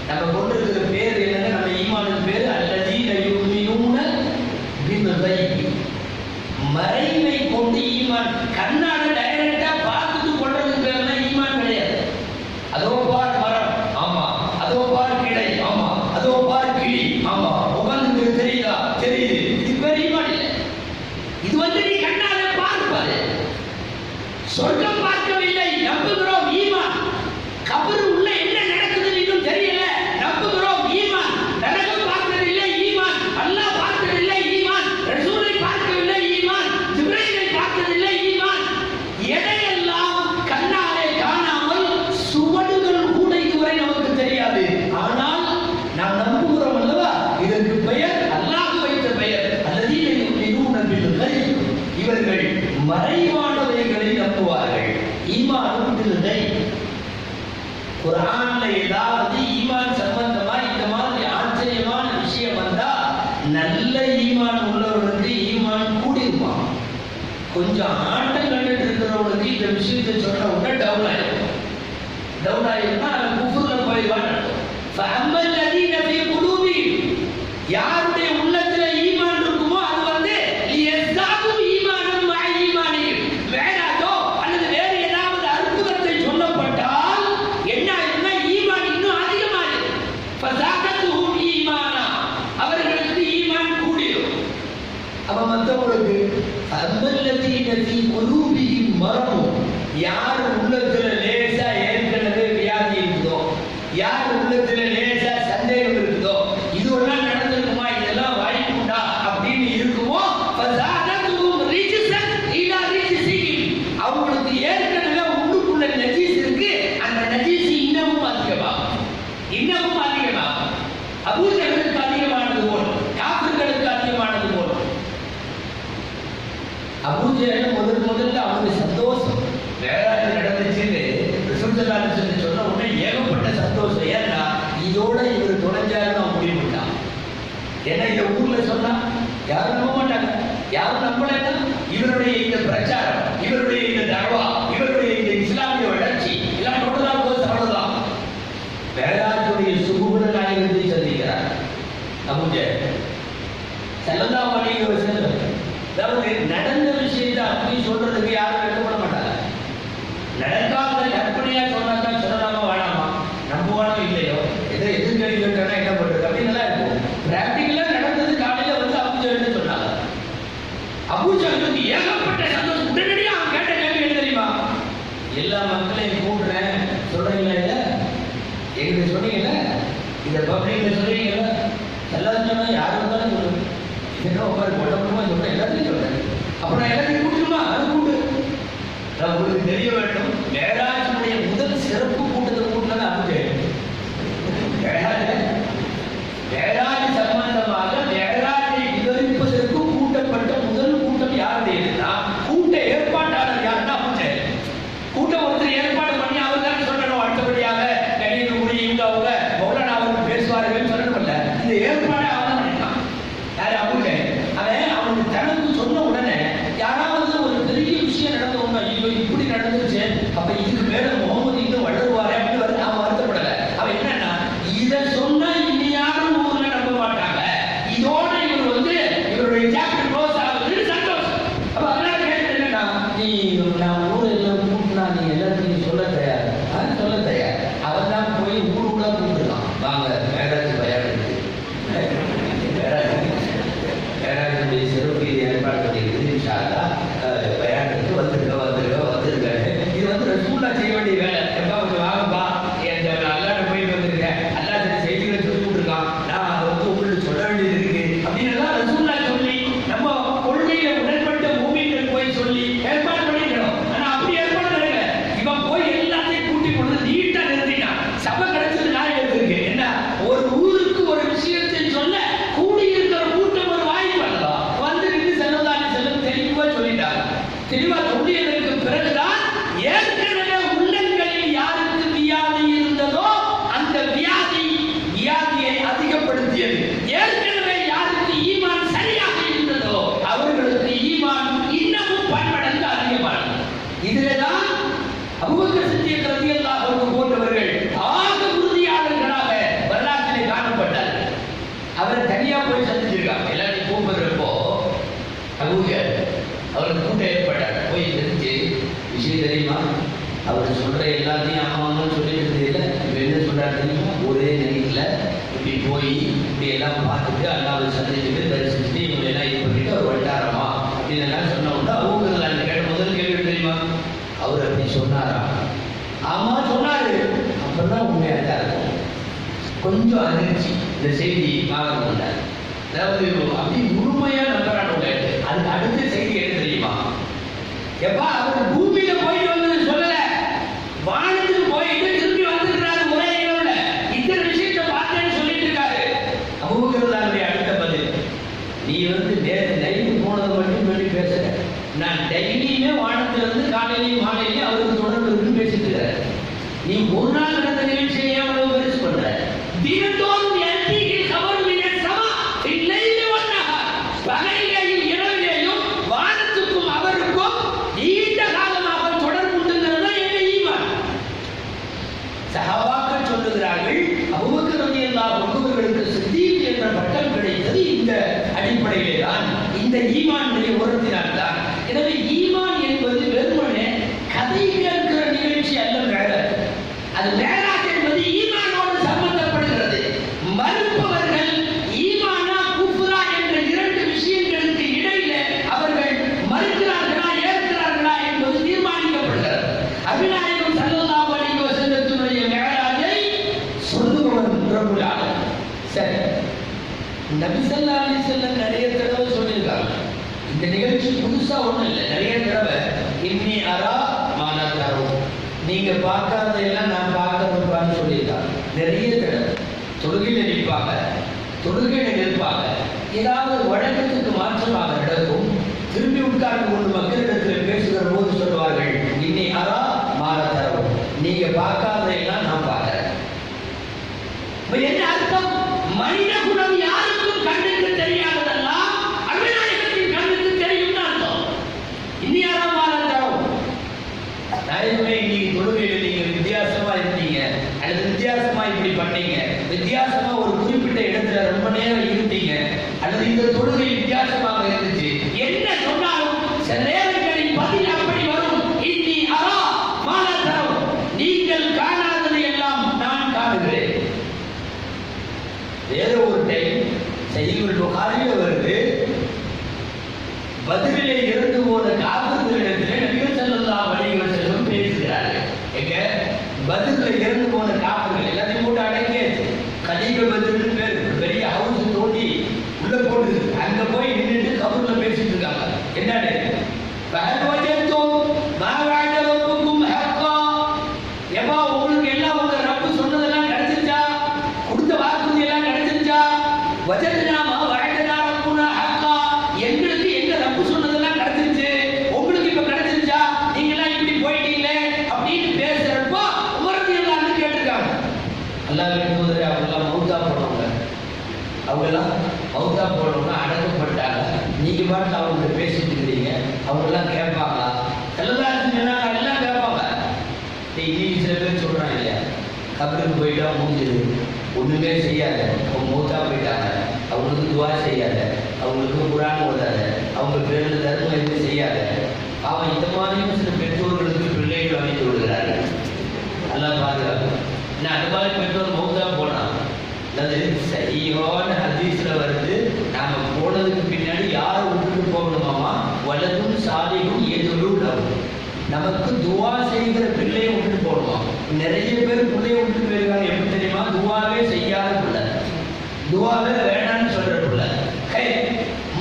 Speaker 1: நம்ம கொண்டு இருக்கிற பேர் என்னன்னா, நம்ம ஈமானின் பேர் அல்லதீன யுமினூன பில் கைபி. மறைவை கொண்டு ஈமான். கண்ணால டைரக்டா பார்த்துட்டு கொண்டதுக்கு பேர்லாம் ஈமான் கிடையாது. அதோ பார் மரம், ஆமா. அதோ பார் கிளை, ஆமா. அதோ பார் கிளி, ஆமா. உட்கார்ந்து தெரியுதா? தெரியுது. இது பேர் ஈமான் இல்லை. இது வந்து நீ கண்ணால பார்ப்பது. சொர்க்கம் பார்க்கவில்லை, நம்புகிறோம், ஈமான். கபர் உள்ள என்ன நடக்குதுன்னு இன்னும் தெரியல, நம்புகிறோம், ஈமான். நரகம் பார்த்ததில்லை, ஈமான். அல்லாஹ் பார்த்ததில்லை, ஈமான். ரசூலை பார்க்கவில்லை, ஈமான். ஜிப்ரீலை பார்த்ததில்லை, ஈமான். எதையெல்லாம் கண்ணாலே காணாமல் சுவடுகள் கூட இதுவரை நமக்கு தெரியாது. ஆனால் நாம் நம்புகிறோம் அல்லவா? இதற்கு பெயர் அல்லாஹ் வைத்த பெயர் அல்லதீன யுமினூன பில் கைப். இவர்கள் மறைவானவைகளை நம்புவார்கள். ஈமானும் பில் கைப். குர்ஆன்ல ஏதாவது ஈமான் சம்பந்தமா இந்த மாதிரி ஆச்சரியமான விஷயம் வந்தா நல்ல ஈமான் உள்ளவர்களுக்கு ஈமான் கூடிருப்பான். கொஞ்சம் ஆட்டம் கண்டுட்டு இருக்கிறவங்களுக்கு இந்த விஷயத்தை சொன்ன உடனே டவுன் ஆயிடும். டவுன் ஆயிருந்தா அவன் குஃப்ர்ல போயிடுவான். ஃபஅம்மல் லதீன ஃபீ குலூபிஹிம், யாருடைய உள்ளத்துல ஈமான் இருக்குமோ அது வந்து லியஸ்தாது ஈமானம் மஅ ஈமானிஹிம். வேறாதோ அல்லது வேறு ஏதாவது அற்புதத்தை சொல்லப்பட்டால் என்ன ஆயிரும்னா ஈமான் இன்னும் அதிகமாயிரும். ஃபஸாகத்துஹும் ஈமானா, அவர்களுக்கு ஈமான் கூடிரும். அப்ப மத்தவங்களுக்கு ஃபஅம்மல் லதீன ஃபீ குலூபிஹிம் மரதும், யார் உள்ளத்துல லேசா ஏற்கனவே வியாதி இருக்குதோ, யார் உள்ளத்துல லேசா சந்தேகம் இருக்குதோ, இதுவெல்லாம் நடந்திருக்குமா, இதெல்லாம் வாய்ப்புண்டா அப்படின்னு இருக்குமோ, ஃபஸாதத்துஹும் ரிஜ்ஸன் இலா ரிஜ்ஸிஹிம், அவங்களுக்கு ஏற்கனவே உள்ளுக்குள்ள நஜீஸ் இருக்கு, அந்த நஜீஸ் இன்னமும் அதிகமாகும். இன்னமும் அதிகமாகும். அபூ ஜஹலுக்கு அதிகமானது போல், காஃபிர்களுக்கு அதிகமானது போல். அபூ ஜஹல் முதல்ல அவனுக்கு சந்தோஷம், வேறாவது நடந்துச்சுன்னு ரசூல் ஸல்லல்லாஹு அலைஹி வஸல்லம் சொன்ன உடனே ஏகப்பட்ட சந்தோஷம். ஏன்னா இதோட இவர் தொலைஞ்சாருன்னு அவன் முடிவு பண்ணிட்டான். ஏன்னா இந்த ஊர்ல சொன்னா யாரும் நம்ப மாட்டாங்க. யாரும் நம்பலைன்னா இவருடைய இந்த பிரச்சாரம், இவருடைய இந்த தஅவா, இவருடைய இந்த இஸ்லாமிய வளர்ச்சி எல்லாம் டோட்டலா போய் அவ்வளவுதான். வேறாஜுடைய சுகுபுர நாயகத்தை சந்திக்கிறார் அபூ ஜஹல் ஸல்லல்லாஹு அலைஹி வஸல்லம். அதாவது நடந்த விஷயத்தை அப்படி சொல்றதுக்கு யாரும் வெட்கப்பட மாட்டாங்க. நடக்காத கற்பனையா சொன்னாதான் சொல்லலாமா வேணாமா, நம்புவானோ இல்லையோ, எதை எதிர்கேள்வி கேட்டானா என்ன பண்றது அப்படின்னு எல்லாம் இருக்கும். பிராக்டிகலா நடந்தது. காலையில வந்து அபூ ஜஹல் சொன்னாங்க. அபூ ஜஹலுக்கு ஏகப்பட்ட சந்தோஷம். உடனடியா அவன் கேட்ட கேள்வி என்ன தெரியுமா? எல்லா மக்களையும் கூப்பிடுறேன் சொல்றீங்களா? இல்ல எங்களுக்கு சொன்னீங்கல்ல, இந்த பப்ளிக்ல சொல்றீங்கல்ல, எல்லாரும் சொன்னா யாரும் இருந்தாலும் சொல்லுங்க. என்ன உட்காரு உடம்புமா சொல்றேன், எல்லாத்தையும் சொல்றேன். அப்ப நான் எல்லாத்தையும் கூட்டணுமா? அது கூட்டு. உங்களுக்கு தெரிய வேண்டும், மேராஜுடைய முதல் சிறப்பு கூட்டத்தை கூட்டினது அபூ ஜஹல். மேராஜ் சம்பந்தமாக மேராஜை விவரிப்பதற்கு கூட்டப்பட்ட முதல் கூட்டம் யாருடையதுன்னா, கூட்ட ஏற்பாட்டாளர் யாருன்னா அபூ ஜஹல். கூட்டம் ஒருத்தர் ஏற்பாடு பண்ணி அவர் தான் சொல்லணும். அடுத்தபடியாக கணிதகுடி இவங்க அவங்க மௌலானா அவர்கள் பேசுவார்கள் சொல்லணும்ல, இந்த ஏற்பாடை அவன் தான் பண்ணிட்டான். யாரு? அபூ ஜஹல். அவனுக்கு தனக்கு சொன்ன உடனே யாராவது ஒரு பெரிய விஷயம் நடந்த உடனே ஐயோ இப்படி நடந்துருச்சு போய் இப்படி எல்லாம் பார்த்துட்டு அல்லாவை சந்திச்சுட்டு தரிசிச்சுட்டு இவங்க எல்லாம் இது பண்ணிட்டு அவர் வட்டாரமா அப்படின்னு எல்லாம் சொன்னோம்னா அவங்க கேட்ட முதல் கேள்வி தெரியுமா? அவர் அப்படி சொன்னாரா? ஆமா சொன்னாரு. அப்பதான் உண்மையாக தான் இருக்கும். கொஞ்சம் அதிர்ச்சி இந்த செய்தி பார்க்க முடியாது. அதாவது அப்படி முழுமையா நம்புறாங்க. அதுக்கு அடுத்த செய்தி என்ன தெரியுமா? எப்பா அவர் பூமியில போயிட்டு வந்தது சொல்லல, வானத்துக்கு போயிட்டு திரும்பி வந்துருக்காரு ஒரே இரவுல. இத்தனை விஷயத்தை பார்த்தேன்னு சொல்லிட்டு இருக்காரு. அபூபக்கர் அடுத்த பதில், நீ நேற்று நைட்டு போனதை மட்டும் சொல்லி பேசுற, நான் டெய்லியுமே வானத்துல இருந்து காலையிலையும் மாலையிலையும் அவருக்கு தொடர்பு இருக்குன்னு பேசிட்டு இருக்கிறார். நீ ஒரு நாள் நடந்த நிகழ்ச்சியை எவ்வளவு பெருசு பண்ற? தினத்தோறும் பகையிலேயும் இரவிலேயும் வானத்துக்கும் அவருக்கும் நீண்ட காலமாக தொடர்புண்டுங்கிறது எங்க ஈமான். சஹாபாக்கள் சொல்லுகிறார்கள், அபூபக்கர் ரலியல்லாஹு அன்ஹு அவர்களுக்கு சித்தீக் என்ற பட்டம் கிடைத்தது இந்த அடிப்படையிலே தான், இந்த ஈமானுடைய உரத்தினால் தான். எனவே ஈமான் என்பது வெறுமனே கதை கேட்கிற நிகழ்ச்சி அல்ல. மேராஜ், அது மேராஜ் என்பது ஈமானோடு சம்பந்தப்படுகிறது. மறுப்பவர்கள் ஈமானா குஃப்ரா என்ற இரண்டு விஷயங்களுக்கு இடையில அவர்கள் மறுக்கிறார்களா ஏற்கிறார்களா என்பது தீர்மானிக்கப்படுகிறது. அபிநாயகம் ஸல்லல்லாஹு அலைஹி வஸல்லத்தினுடைய மேராஜை சொல்லுபவர் ரப்புல் ஆலமீன். சரி, நபி ஸல்லல்லாஹு அலைஹி வஸல்லம் நிறைய தடவை சொல்லியிருக்காங்க. இந்த நிகழ்ச்சி புதுசா ஒண்ணும் இல்லை. நிறைய தடவை இன்னி அரா மாலா தரவும், நீங்க பார்க்காததெல்லாம் நான் பார்க்கறதுன்னு சொல்லியிருக்காங்க. நிறைய தடவை தொழுகையில நிற்பாங்க, தொழுகையில நிற்பாங்க, ஏதாவது வழக்கத்துக்கு மாற்றமாக நடக்கும். திரும்பி உட்கார்ந்து கொண்டு மக்களிடத்தில் பேசுகிற போது சொல்லுவார்கள், இன்னி அரா மாற தரவும், நீங்க பார்க்காததெல்லாம் நான் பார்க்கிறேன். என்ன அர்த்தம்? மனித குணம் யாருக்கும் கண்ணுக்கு தெரியாததெல்லாம் அபிநாயகத்தின் கண்ணுக்கு தெரியும் அர்த்தம். இன்னி அரா மாற தரவும், நாயகமே இன்னைக்கு தொழுகையில நீங்க வித்தியாசமா இருந்தீங்க, அல்லது வித்தியாசமா இப்படி பண்ணீங்க, வித்தியாசமா ஒரு குறிப்பிட்ட இடத்துல ரொம்ப நேரம் இருந்தீங்க, அல்லது இந்த தொழுகை வித்தியாசமாக இருந்துச்சு, என்ன சொன்னாலும் சில நேரங்களில் பதில் அப்படி வரும். இன்னி அரா மாலா தரவும், நீங்கள் காணாததை எல்லாம் நான் காணுகிறேன். வேற ஒரு டைம் சஹீஹுல் புகாரில வருது, பதிலிலே இருந்து போன காஃபிர்களிடத்திலே நபிகள் ஸல்லல்லாஹு அலைஹி வஸல்லம் பேசுகிறார்கள். எங்க பதிலிலே இருந்து போன காஃபிர்கள் எல்லாத்தையும் போட்டு அடக்கியாச்சு. கலீக பதில்னு பேர், பெரிய ஹவுஸ் தோண்டி உள்ள போட்டு அங்க போய் நின்றுட்டு கபூர்ல பேசிட்டு இருக்காங்க. என்னன்னு எப்பா உங்களுக்கு எல்லாம் உங்க ரப்பு சொன்னதெல்லாம் கிடைச்சிருச்சா? கொடுத்த வாக்குறுதி எல்லாம் கிடைச்சிருச்சா? வஜத்னாமா வஅதனா ரப்புனா ஹக்கா, எங்களுக்கு எங்க ரப்பு சொன்னதெல்லாம் கிடைச்சிருச்சு, உங்களுக்கு இப்ப கிடைச்சிருச்சா? நீங்க எல்லாம் இப்படி போயிட்டீங்களே அப்படின்னு பேசுறப்போ உமர் ரலியல்லாஹு அன்ஹு கேட்டிருக்காங்க. அல்லாஹ்வின் தூதரே, அவங்கெல்லாம் மௌத்தா போனவங்க, அவங்கெல்லாம் மௌத்தா போனவங்க அடக்கப்பட்டாங்க, நீங்க பாட்டு அவங்க பேசிட்டு இருக்கிறீங்க, அவங்கெல்லாம் கேட்பாங்களா? எல்லாரும் சொன்னாங்க, எல்லாம் கேட்பாங்க. இன்னைக்கு சில பேர் சொல்றாங்க இல்லையா, கபருக்கு போயிட்டா மூஞ்சிது, ஒண்ணுமே செய்யாத, அவங்க மௌத்தா போயிட்டாங்க, அவங்களுக்கு துவா செய்யாத, அவங்களுக்கு குர்ஆன் ஓதாத, அவங்க பேரில் தர்மம் எதுவும் செய்யாத. அவன் இந்த மாதிரியும் சில பெற்றோர்களுக்கு பிள்ளைகள் அமைத்து விடுகிறார்கள். எல்லாம் பாதுகாப்பு. ஏன்னா அது மாதிரி பெற்றோர் மௌத்தா போனான், அது சரியான ஹதீஸ்ல வருது, நாம போனதுக்கு பின்னாடி யாரை விட்டுட்டு போகணுமாமா? வலதும் சாலிகும் எதுவும் நமக்கு துவா செய்கிற பிள்ளையை விட்டுட்டு போகணுமா? நிறைய பேர் பிள்ளையை விட்டுட்டு போயிருக்காங்க. எப்படி தெரியுமா? துவாவே செய்யாத பிள்ளை, துவாவே வேணான்னு சொல்ற பிள்ளை.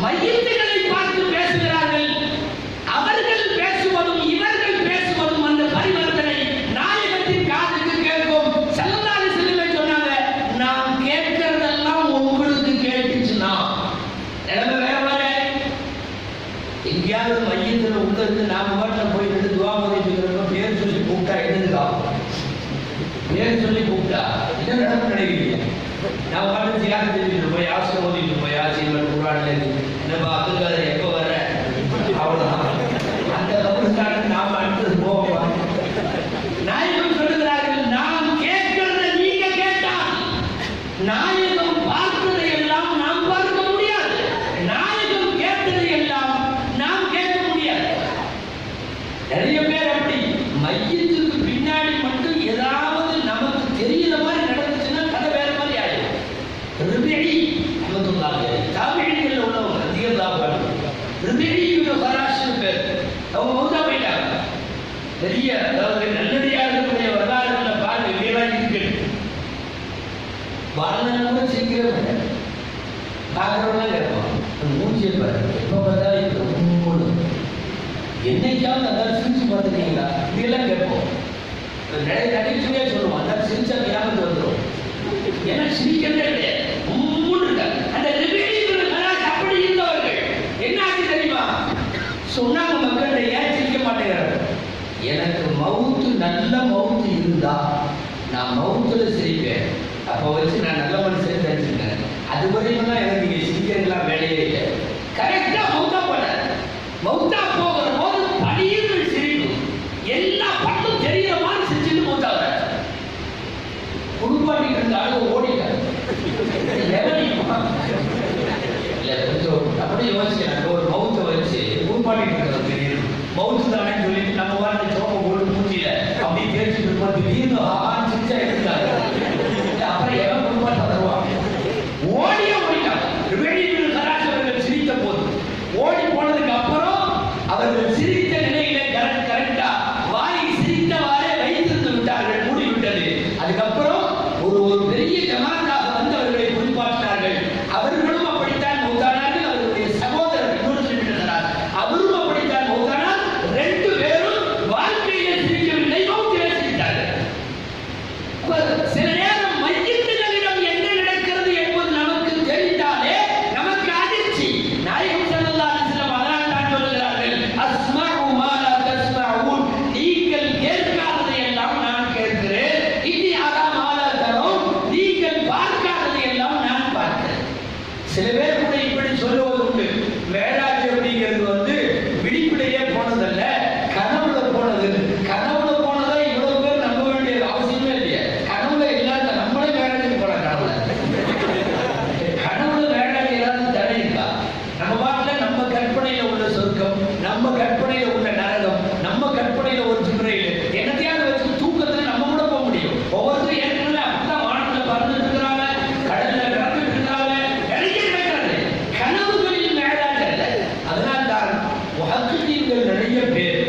Speaker 1: மையத்துகளை பார்த்து பேசுகிறார்கள். அவர்கள் பேசுவதும் இவர்கள் பேசுவதும் அந்த பரிவர்த்தனை நாயகத்தின் காதுக்கு கேட்கும். ஸல்லல்லாஹு அலைஹி வஸல்லம் சொன்னாங்க, நான் கேட்கறதெல்லாம் உங்களுக்கு கேட்டுச்சுன்னா நிலைமை வேற வேற. எங்கேயாவது மையத்தில் உள்ள இருந்து நாம பாட்டில் போயிட்டு துவா போதிட்டு பேர் சொல்லி கூப்பிட்டா என்னது ஆகும்? பேர் சொல்லி கூப்பிட்டா என்ன நடக்கும் நினைக்கிறீங்க? நான் பாட்டு தியாகம் செஞ்சுட்டு போய் யாசை ஓதிட்டு போய் யாசின் குர்ஆன்ல என்னப்பா அப்துல் காதர் எப்போ வர்ற, அவ்வளவுதான். அந்த கபுர்ஸ்தானுக்கு நாம அடுத்தது போவோம். நாயகம் சொல்லுகிறார்கள், நாம் கேட்கிறத நீங்க கேட்டா நாயகம் பார்த்ததை எல்லாம் நாம் பார்க்க முடியாது, நாயகம் கேட்டதை எல்லாம் நாம் கேட்க முடியாது. நிறைய பேர் அப்படி மையத்துக்கு பின்னாடி மட்டும் ஏதாவது நமக்கு தெரியற மாதிரி நடந்துச்சுன்னா கதை வேற மாதிரி ஆயிடும். பார்க்கும்போது சிரிக்கவே மாட்டேன். பார்க்குறவங்களாம் கேட்போம், மூஞ்சியை பாருங்க, எப்போ பார்த்தாலும் இப்போ மூணு என்னைக்காவது அதாவது சிரிச்சு பார்த்துட்டீங்களா இதெல்லாம் கேட்போம். நகைச்சுவையா சொல்லுவோம், அதாவது சிரிச்சா ஞாபகத்து வந்துடும். ஏன்னா சிரிக்கிறதே கிடையாது, அந்த அப்படி இருந்தவர்கள் என்ன ஆச்சு தெரியுமா? சொன்னாங்க மக்கள் ஏன் சிரிக்க மாட்டேங்கிறாங்க. எனக்கு மவுத்து நல்ல மவுத்து இருந்தா நான் மவுத்துல சிரிப்பேன். அப்போ வச்சு நான் நல்ல மனுஷன் தெரிஞ்சுக்கிறேன். அது வரையும் தான் எனக்கு இங்கே சிரிக்கிறதுலாம் வேலையே இல்லை. கரெக்டா மவுத்தா போனார். மவுத்தா போகிற போது படியில் சிரிப்பு எல்லா பண்டும் தெரிகிற மாதிரி சிரிச்சுட்டு மவுத்தாங்க. குடும்பாட்டிட்டு இருந்த ஆளுங்க ஓடிட்டாங்க. இல்லை கொஞ்சம் அப்படியே யோசிக்கிறாங்க. ஒரு மவுத்தை வச்சு குடும்பாட்டிட்டு இருக்கிறது தெரியும். மவுத்து தானே சொல்லிட்டு நம்ம வாட்டி சோப்பை போட்டு மூஞ்சியில அப்படி தேய்ச்சிட்டு இருப்போம். திடீர்னு சிரிச்சா எடுத்தாங்க. அப்புறம் எவன் குடும்பம் தருவாங்க. ஓடிட்டாங்க. அவர்கள் சிரித்த போது ஓடி போனதுக்கு அப்புறம் அவர்கள் சிரித்த நிலையில கரெக்டா வாய் சிரித்தவாறே வைத்திருந்து விட்டார்கள், மூடிவிட்டது. அதுக்கப்புறம் ஒரு பெரிய ஜமாத்தாக வந்து அவர்களை குறிப்பாற்றினார்கள். அவர்களும் அப்படித்தான் மௌத்தானார்கள். அவர்களுடைய சகோதரர் இன்னொரு சொல்லிவிட்டார், அவரும் அப்படித்தான் மௌத்தானார். ரெண்டு பேரும் வாழ்க்கையில சிரிக்கவில்லை, மௌத்திலே சிரித்தார்கள். சில நேரம் மையத்தினரிடம் என்ன நடக்கிறது என்பது நமக்கு தெரிந்தாலே நமக்கு அதிர்ச்சி. நாயகம் ஸல்லல்லாஹு அலைஹி வஸல்லம் அதனால் தான் சொல்கிறார்கள், அஸ்மஉ மா லா தஸ்மஊன், நீங்கள் கேட்காததை எல்லாம் நான் கேட்கிறேன். இன்னி அரா மா லா தரூன், நீங்கள் பார்க்காததை எல்லாம் நான் பார்க்கிறேன். சில பேர் கூட இப்படி சொல்லுவது உண்டு, மேராஜ் அப்படிங்கிறது வந்து விழிப்பிலேயே போனதல்ல, கனவுல போனது. கனவுல போனதை இவ்வளவு பேர் நம்ப வேண்டிய அவசியமே இல்லையா? கனவுல இல்லாத நம்மளே மேராஜுக்கு போன கனவுல மேராஜ் ஏதாவது தடை இருக்கா? நம்ம பாட்டுல நம்ம கற்பனையில உள்ள சொர்க்கம், நம்ம கற்பனையில உள்ள நரகம், நம்ம கற்பனையில ஒரு ஜிப்ரைல் என்னத்தையாவது வச்சு தூக்கத்துல நம்ம கூட போக முடியும். ஒவ்வொருத்தரும் ஏற்கனவே அப்படிதான் வானத்துல பறந்துட்டு இருக்கிறாங்க, கடல்ல கிடந்துட்டு இருக்கிறாங்க, நிறைய நடக்கிறது. கனவுகளில் மேராஜ் அல்ல. அதனால் தான் முஹக்கிகீன்கள் நிறைய பேர்,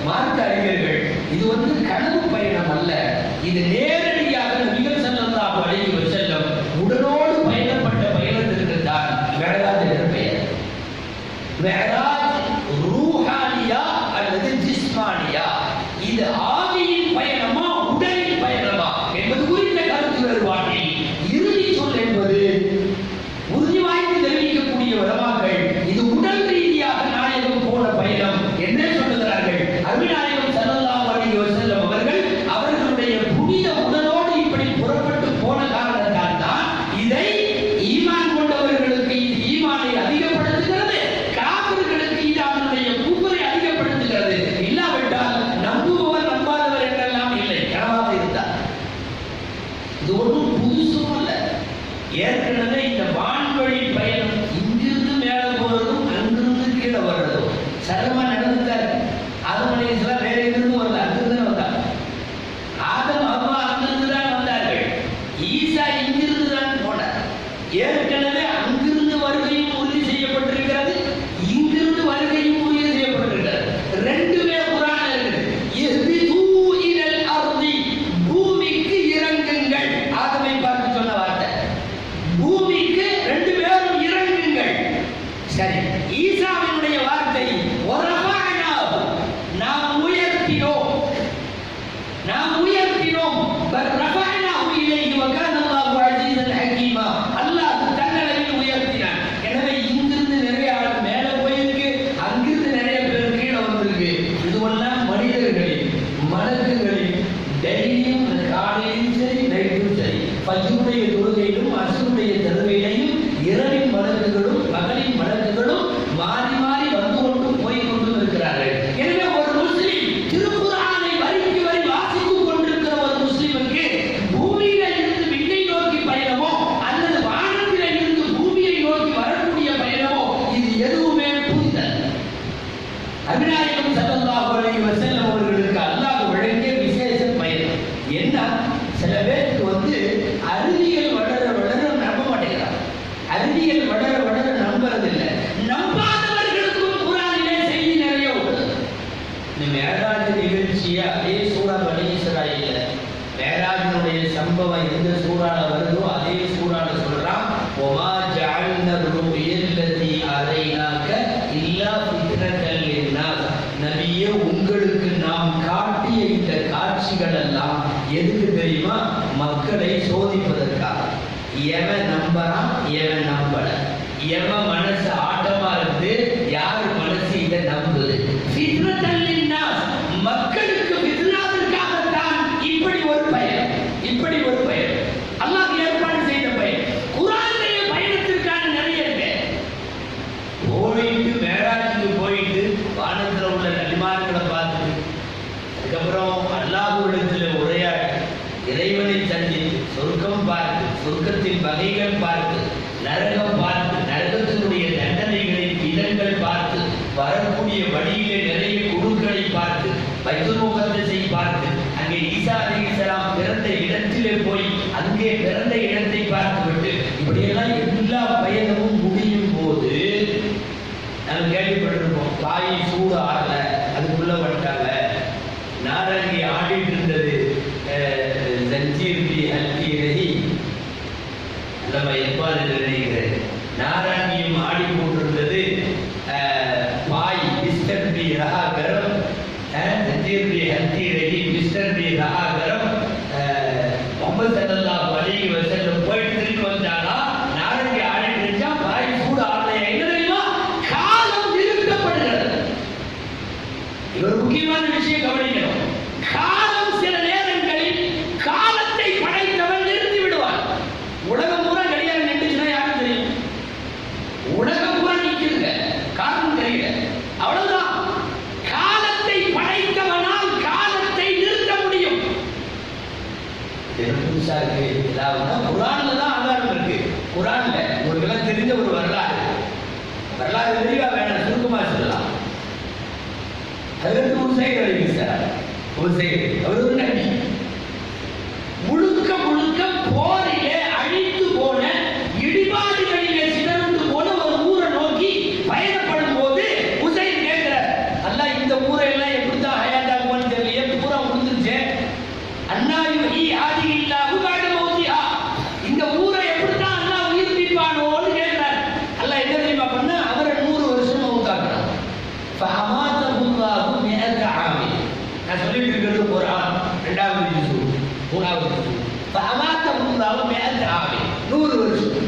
Speaker 1: மார்க்க அறிஞர்கள், இது வந்து கனவு பயணம் அல்ல, இது நேரடியாக நபிகள் ஸல்லல்லாஹு அலைஹி வஸல்லம் உடனோடு பயணப்பட்ட பயணத்திற்கு தான் மேராஜ் என்று பெயர். மேராஜ் ரூஹானியா அல்லது ஜிஸ்மானியா, இது ஆவியின் பயணமா உடலின் பயணமா என்பது குறித்த கருத்து வேறுபாட்டில் இறுதி சொல் என்பது உறுதி வாய்ந்து தெரிவிக்கக்கூடிய வளமாக்கள் இது உடல் ரீதியாக நாயகம் போன பயணம் என்றே சொல்லுகிறார்கள். அருமைநாயகம் ஸல்லல்லாஹு அலைஹி வஸல்லம் அவர்கள் அவர்களுடைய புனித உடலோடு இப்படி புறப்பட்டு போன காரணத்தால் தான் இதை ஈமான் கொண்டவர்களுக்கு இது ஈமானை அதிகப்படுத்துகிறது, காபிர்களுக்கு இது அவனுடைய குஃபரை அதிகப்படுத்துகிறது. இல்லாவிட்டால் நம்புபவர் நம்பாதவர் என்றெல்லாம் இல்லை, கனவாக இருந்தார். இது ஒன்றும் புதுசும் அல்ல. ஏற்கனவே இந்த வான்வழி பயணம் இங்கிருந்து மேலே போறதும் அங்கிருந்து கீழே வர்றதும் சரமா நடந்துட்டாரு. ஆதம் அலைஹிஸ்ஸலாம் வேற எங்கிருந்து வரல, அங்கிருந்து வந்தாங்க. ஆதம் அவ்வா அங்கிருந்து தான் வந்தார்கள். ஈசா இங்கிருந்து தான் போனார். ஏற்கனவே அங்கிருந்து வருகையும் உறுதி செய்யப்பட்டிருக்கிறது, இங்கிருந்து வருகையும் உறுதி செய்யப்பட்டிருக்கிறது. ரெண்டுமே குர்ஆன்ல இருக்குது. இஹ்பிது இலல் அர்தி, பூமிக்கு இறங்குங்கள். ஆதமை பார்த்து சொன்ன வார்த்தை, பூமிக்கு ரெண்டு பேரும் இறங்குங்கள். சரி, ஈசாவினுடைய வார்த்தை வரஃபஅனாஹு, நாம் உயர்த்தினோம், நாம் உயர்த்தினோம். ரஃபஅனாஹு இலைஹி வ கான அல்லாஹு அஸீஸன் ஹகீமா, அல்லாஹ் தன்னளவில் உயர்த்தினான். எனவே இங்கிருந்து நிறைய ஆள் மேலே போயிருக்கு, அங்கிருந்து நிறைய பேர் கீழே வந்திருக்கு. இதுவெல்லாம் மனிதர்களின் மலக்குகளின் டெய்லியும் காலையிலும் சரி நைட்டும் சரி, ஃபஜ்ருடைய தொழுகையிலும் அஸ்ருடைய தொழுகையிலும் இரவின் மலக்குகளும் பகலின் மலக்குகளும் மாறி மாறி வந்து கொண்டும் போய் கொண்டும் இருக்கிறார்கள். எனவே ஒரு முஸ்லிம் திருக்குர்ஆனை வரிக்கு வரி வாசித்துக் கொண்டிருக்கிற ஒரு முஸ்லிமுக்கு பூமியில இருந்து விண்ணை நோக்கி பயணமோ அல்லது வானத்தில இருந்து பூமியை நோக்கி வரக்கூடிய பயணமோ இது எதுவுமே புதிதல்ல. அருமைநாயகம் ஸல்லல்லாஹு அலைஹி வஸல்லம் அவர்களுக்கு அல்லாஹ் வழங்கிய விசேஷ பயணம் என்ன? சில பேருக்கு வந்து அறிவியல் வளர வளர நம்ப மாட்டேங்கிறாங்க. அறிவியல் வளர வளர நம்புறதில்லை. நம்பாதவர்களுக்கும் குர்ஆனிலே செய்தி நிறைய உண்டு. இந்த மேராஜ் நிகழ்ச்சியை அதே சூரா பனி இஸ்ராயீல்ல மேராஜினுடைய சம்பவம் எந்த சூறால வருதோ அதே சூறால சொல்றான். மக்களை சோதிப்பதற்காக. எவன் நம்பறான், எவன் நம்பல, எவன் மனசு ஆட்டமா இருந்து யாரு மனசு இதை நம்புது. மக்களுக்கு ஃபித்னாவிற்காகத்தான் இப்படி ஒரு பயன், இப்படி ஒரு பயன் அல்லாஹ் ஏற்பாடு செய்த பயன். குர்ஆனுடைய பயணத்திற்கான நிறைய இருக்கு. போயிட்டு மேராஜுக்கு போயிட்டு வானத்துல உள்ள நபிமார்களை பார்த்துட்டு அதுக்கப்புறம் அல்லாஹ்விடத்தில் உரையாடி இறைவனை சந்தித்து சொர்க்கம் பார்த்து சொர்க்கத்தின் வகைகள் பார்த்து நரகம் பார்த்து நரகத்தினுடைய தண்டனைகளின் விதங்கள் பார்த்து வரக்கூடிய வழியிலே நிறைய குழுக்களை பார்த்து பைத்துல் முகத்தஸை பார்த்து அங்கே ஈசா அலைஹிஸ்ஸலாம் பிறந்த இடத்திலே போய் அங்கே பிறந்த இடத்தை பார்த்துவிட்டு இப்படியெல்லாம் எல்லா பயணமும் முடியும் போது நாங்கள் கேள்விப்பட்டிருப்போம். தாய் சூடு ஆடல, அதுக்குள்ள வந்துட்டாங்க. நாரங்கி ஆடிட்டு இருந்தது ஜஞ்சீர்பி அல்கீரஹி நம்ம எப்பாது நினைக்கிறேன். நாராயணியும் ஆடி போட்டிருந்தது பாய் மிஸ்டர் பி ரஹாகரம் ஜஞ்சீர்பி அல்கீரஹி மிஸ்டர் பி ரஹாகரம் முஹம்மது ஸல்லல்லாஹு அலைஹி வஸல்லம் போயிட்டு திரும்பி வந்தானா நாரங்கி ஆடிட்டு இருந்தா பாய் சூடு ஆடலையா. என்ன தெரியுமா? காலம் நிறுத்தப்படுகிறது. இது ஒரு முக்கியமான விஷயம் கவனிக்கணும். காலம் சில நேரங்களில் காலத்தை படைத்தவன் நிறுத்தி விடுவான். உலகம் பூரா கடிகாரம் நின்றுச்சுன்னா யாரும் தெரியும்? உலகம் பூரா நிற்குதுங்க, காரணம் தெரியல, அவ்வளவுதான். காலத்தை படைத்தவனால் காலத்தை நிறுத்த முடியும். புதுசா இருக்கு. குர்ஆன்ல தான் ஆதாரம் இருக்கு. குர்ஆன்ல உங்களுக்கு எல்லாம் தெரிஞ்ச ஒரு வரலாறு தெரியவா வேணாம், சுருக்கமா சொல்லலாம். அதற்கு உசைர் அலைஹிஸ்ஸலாம், உசைர் அவர் ஒரு நபி. முழுக்க முழுக்க போரிலே அழித்து போன இடிபாடுகளிலே சிதறந்து போன ஒரு ஊரை நோக்கி பயணப்படும் போது உசைர் கேட்கிறார், அல்லாஹ் இந்த ஊரை எல்லாம் எப்படித்தான் ஹயாத்தாக்குவான்னு தெரியலையே, பூரா முடிஞ்சிருச்சு. அன்னாயுஹி ஆதியில்லாஹு பஅத மௌத்திஹா, இந்த ஊரை எப்படித்தான் அல்லாஹ் உயிர்ப்பிப்பானோன்னு கேட்கிறார். அல்லாஹ் என்ன தெரியுமா பண்ண? அவரை 100 வருஷம் மௌத்தாக்குறான். ஃபஅமாத்தஹுல்லாஹு மிஅத ஆமி. நான் சொல்லிட்டு இருக்கிறது குர்ஆன் 2வது ஜுஸ் 3வது ஜுஸ். ஃபஅமாத்தஹுல்லாஹு மிஅத ஆமி, 100 வருஷம்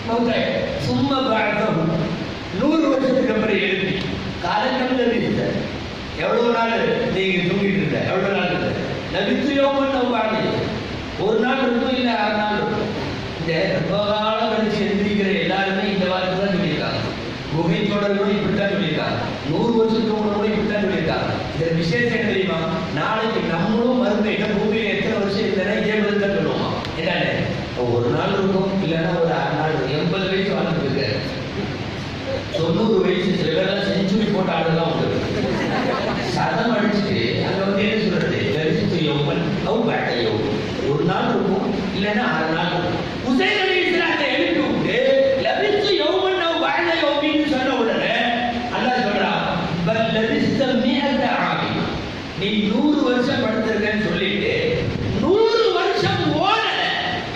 Speaker 1: மௌத்தாய். சும்ம பஅதஹு, 100 வருஷத்துக்கு அப்புறம் எழுப்பி காலக்கணக்கில் இருந்த எவ்வளவு நாள் நீங்க தூங்கிட்டு இருந்த, எவ்வளவு நாள் இருந்த நபித்து யோமன் நவ்வாடி, ஒரு நாள் இருக்கும் இல்லை 6 நாள் இருக்கும். இந்த ரொம்ப காலம் கழிச்சு எந்திரிக்கிற எல்லாருமே இந்த வார்த்தை தான் சொல்லியிருக்காங்க. குகை தொடர்களும் இப்படித்தான் சொல்லியிருக்காங்க. 100 வருஷத்துக்கு முன்னாடி இப்படித்தான் சொல்லியிருக்காங்க. இந்த விசேஷம் என்ன தெரியுமா? நாளைக்கு நம்மளும் மறுமையில பூமியில எத்தனை வருஷம் இருந்தேன்னா இதே மாதிரி தான் சொல்லுவோம். என்னன்னு ஒரு நாள் இருக்கும், இல்லைன்னா ஒரு 6 நாள் இருக்கும். 80 வயசு வாழ்ந்துட்டு இருக்காரு, 90 வயசு, சில பேர்லாம் செஞ்சுரி போட்ட ஆளுதான் உண்டு. சதம் அடிச்சுட்டு அங்க வந்து என்ன சொல்றது? தரிசித்து யோமன் அவ் பேட்டை யோமன், ஒரு நாள் இருக்கும், இல்லைன்னா 6 நாள் இருக்கும். உசைர் அலைஹிஸ்ஸலாத்தை எழுப்பி விட்டு லபிஸ்து யௌமன் அவ் பஅத யௌமின்னு சொன்ன உடனே அல்லாஹ் சொல்றான், பல் லபிஸ்த மிஅத ஆமி, நீ 100 வருஷம் படுத்திருக்கன்னு சொல்லிட்டு 100 வருஷம் ஓடல.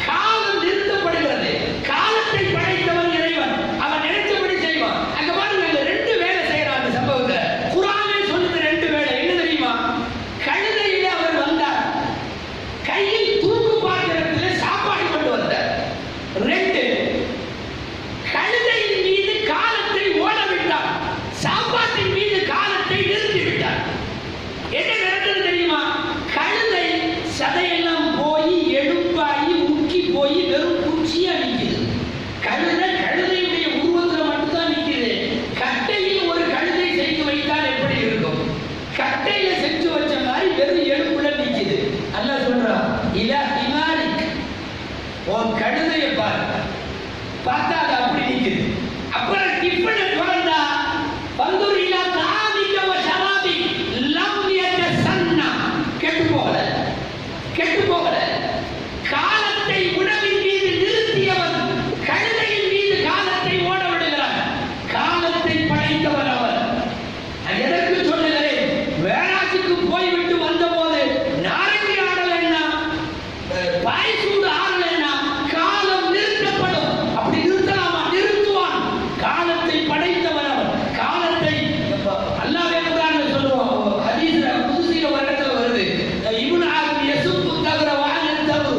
Speaker 1: காலம் நிறுத்தப்படுகிறது. காலத்தை படைத்தவன் இறைவன், அவன் நினைச்சபடி செய்வான். அங்க பாருங்க, 2 வேலை செய்யறான் அந்த சம்பவத்தை. குர்ஆனே சொல்லுது 2 வேலை. என்ன தெரியுமா? கழுதையிலே அவர் வந்தார், கையில் தூக்கு பாத்திரத்தில் சாப்பாடு கொண்டு வந்தார். 2 கழுதையின் மீது காலத்தை ஓட விட்டார், சாப்பாட்டின் மீது காலத்தை நிறுத்தி விட்டார். என்ன நடந்தது தெரியுமா? கழுதை சதையெல்லாம் போய் எடுப்பாகி முக்கி போய் வெறும் குச்சியா நிற்குது. கழுதையுடைய உருவத்தில் மட்டும்தான் நிற்குது. கட்டையில் ஒரு கழுதை செய்து வைத்தால் எப்படி இருக்கும்? கட்டையில செஞ்சு வச்ச மாதிரி வெறும் எலும்புல நிற்குது. அல்லாஹ் சொல்றான், இலா ஹிமாரிக், உன் கழுதையை பாரு, பார்த்தா அது அப்படி நிற்குது. அப்புறம் டிஃபனை தொடர்ந்தா பந்தூர் இலா தாமிக வ ஷராபி லம் யதசன்னா, கெட்டு போகல. காலத்தை உணவின் மீது நிறுத்தியவன் கழுதையின் மீது காலத்தை ஓட விடுகிறான். காலத்தை படைத்தவன் அவன். எதற்கு சொல்லுகிறேன்? வேளாச்சுக்கு போய்விட்டு வந்த போது நாரங்கி ஆடலைன்னா, பாய்சூடு ஆடலைன்னா காலம் நிறுத்தப்படும். அப்படி நிறுத்தலாமா? நிறுத்துவான். காலத்தை படைத்தவன் அவன். காலத்தை அல்லாஹ்வே குர்ஆன்ல சொல்லுவான். ஹதீஸ்ல குதுஸில வரத்துல வருது, இப்னு ஆதம் யசுப்பு தகர வஅன தகு,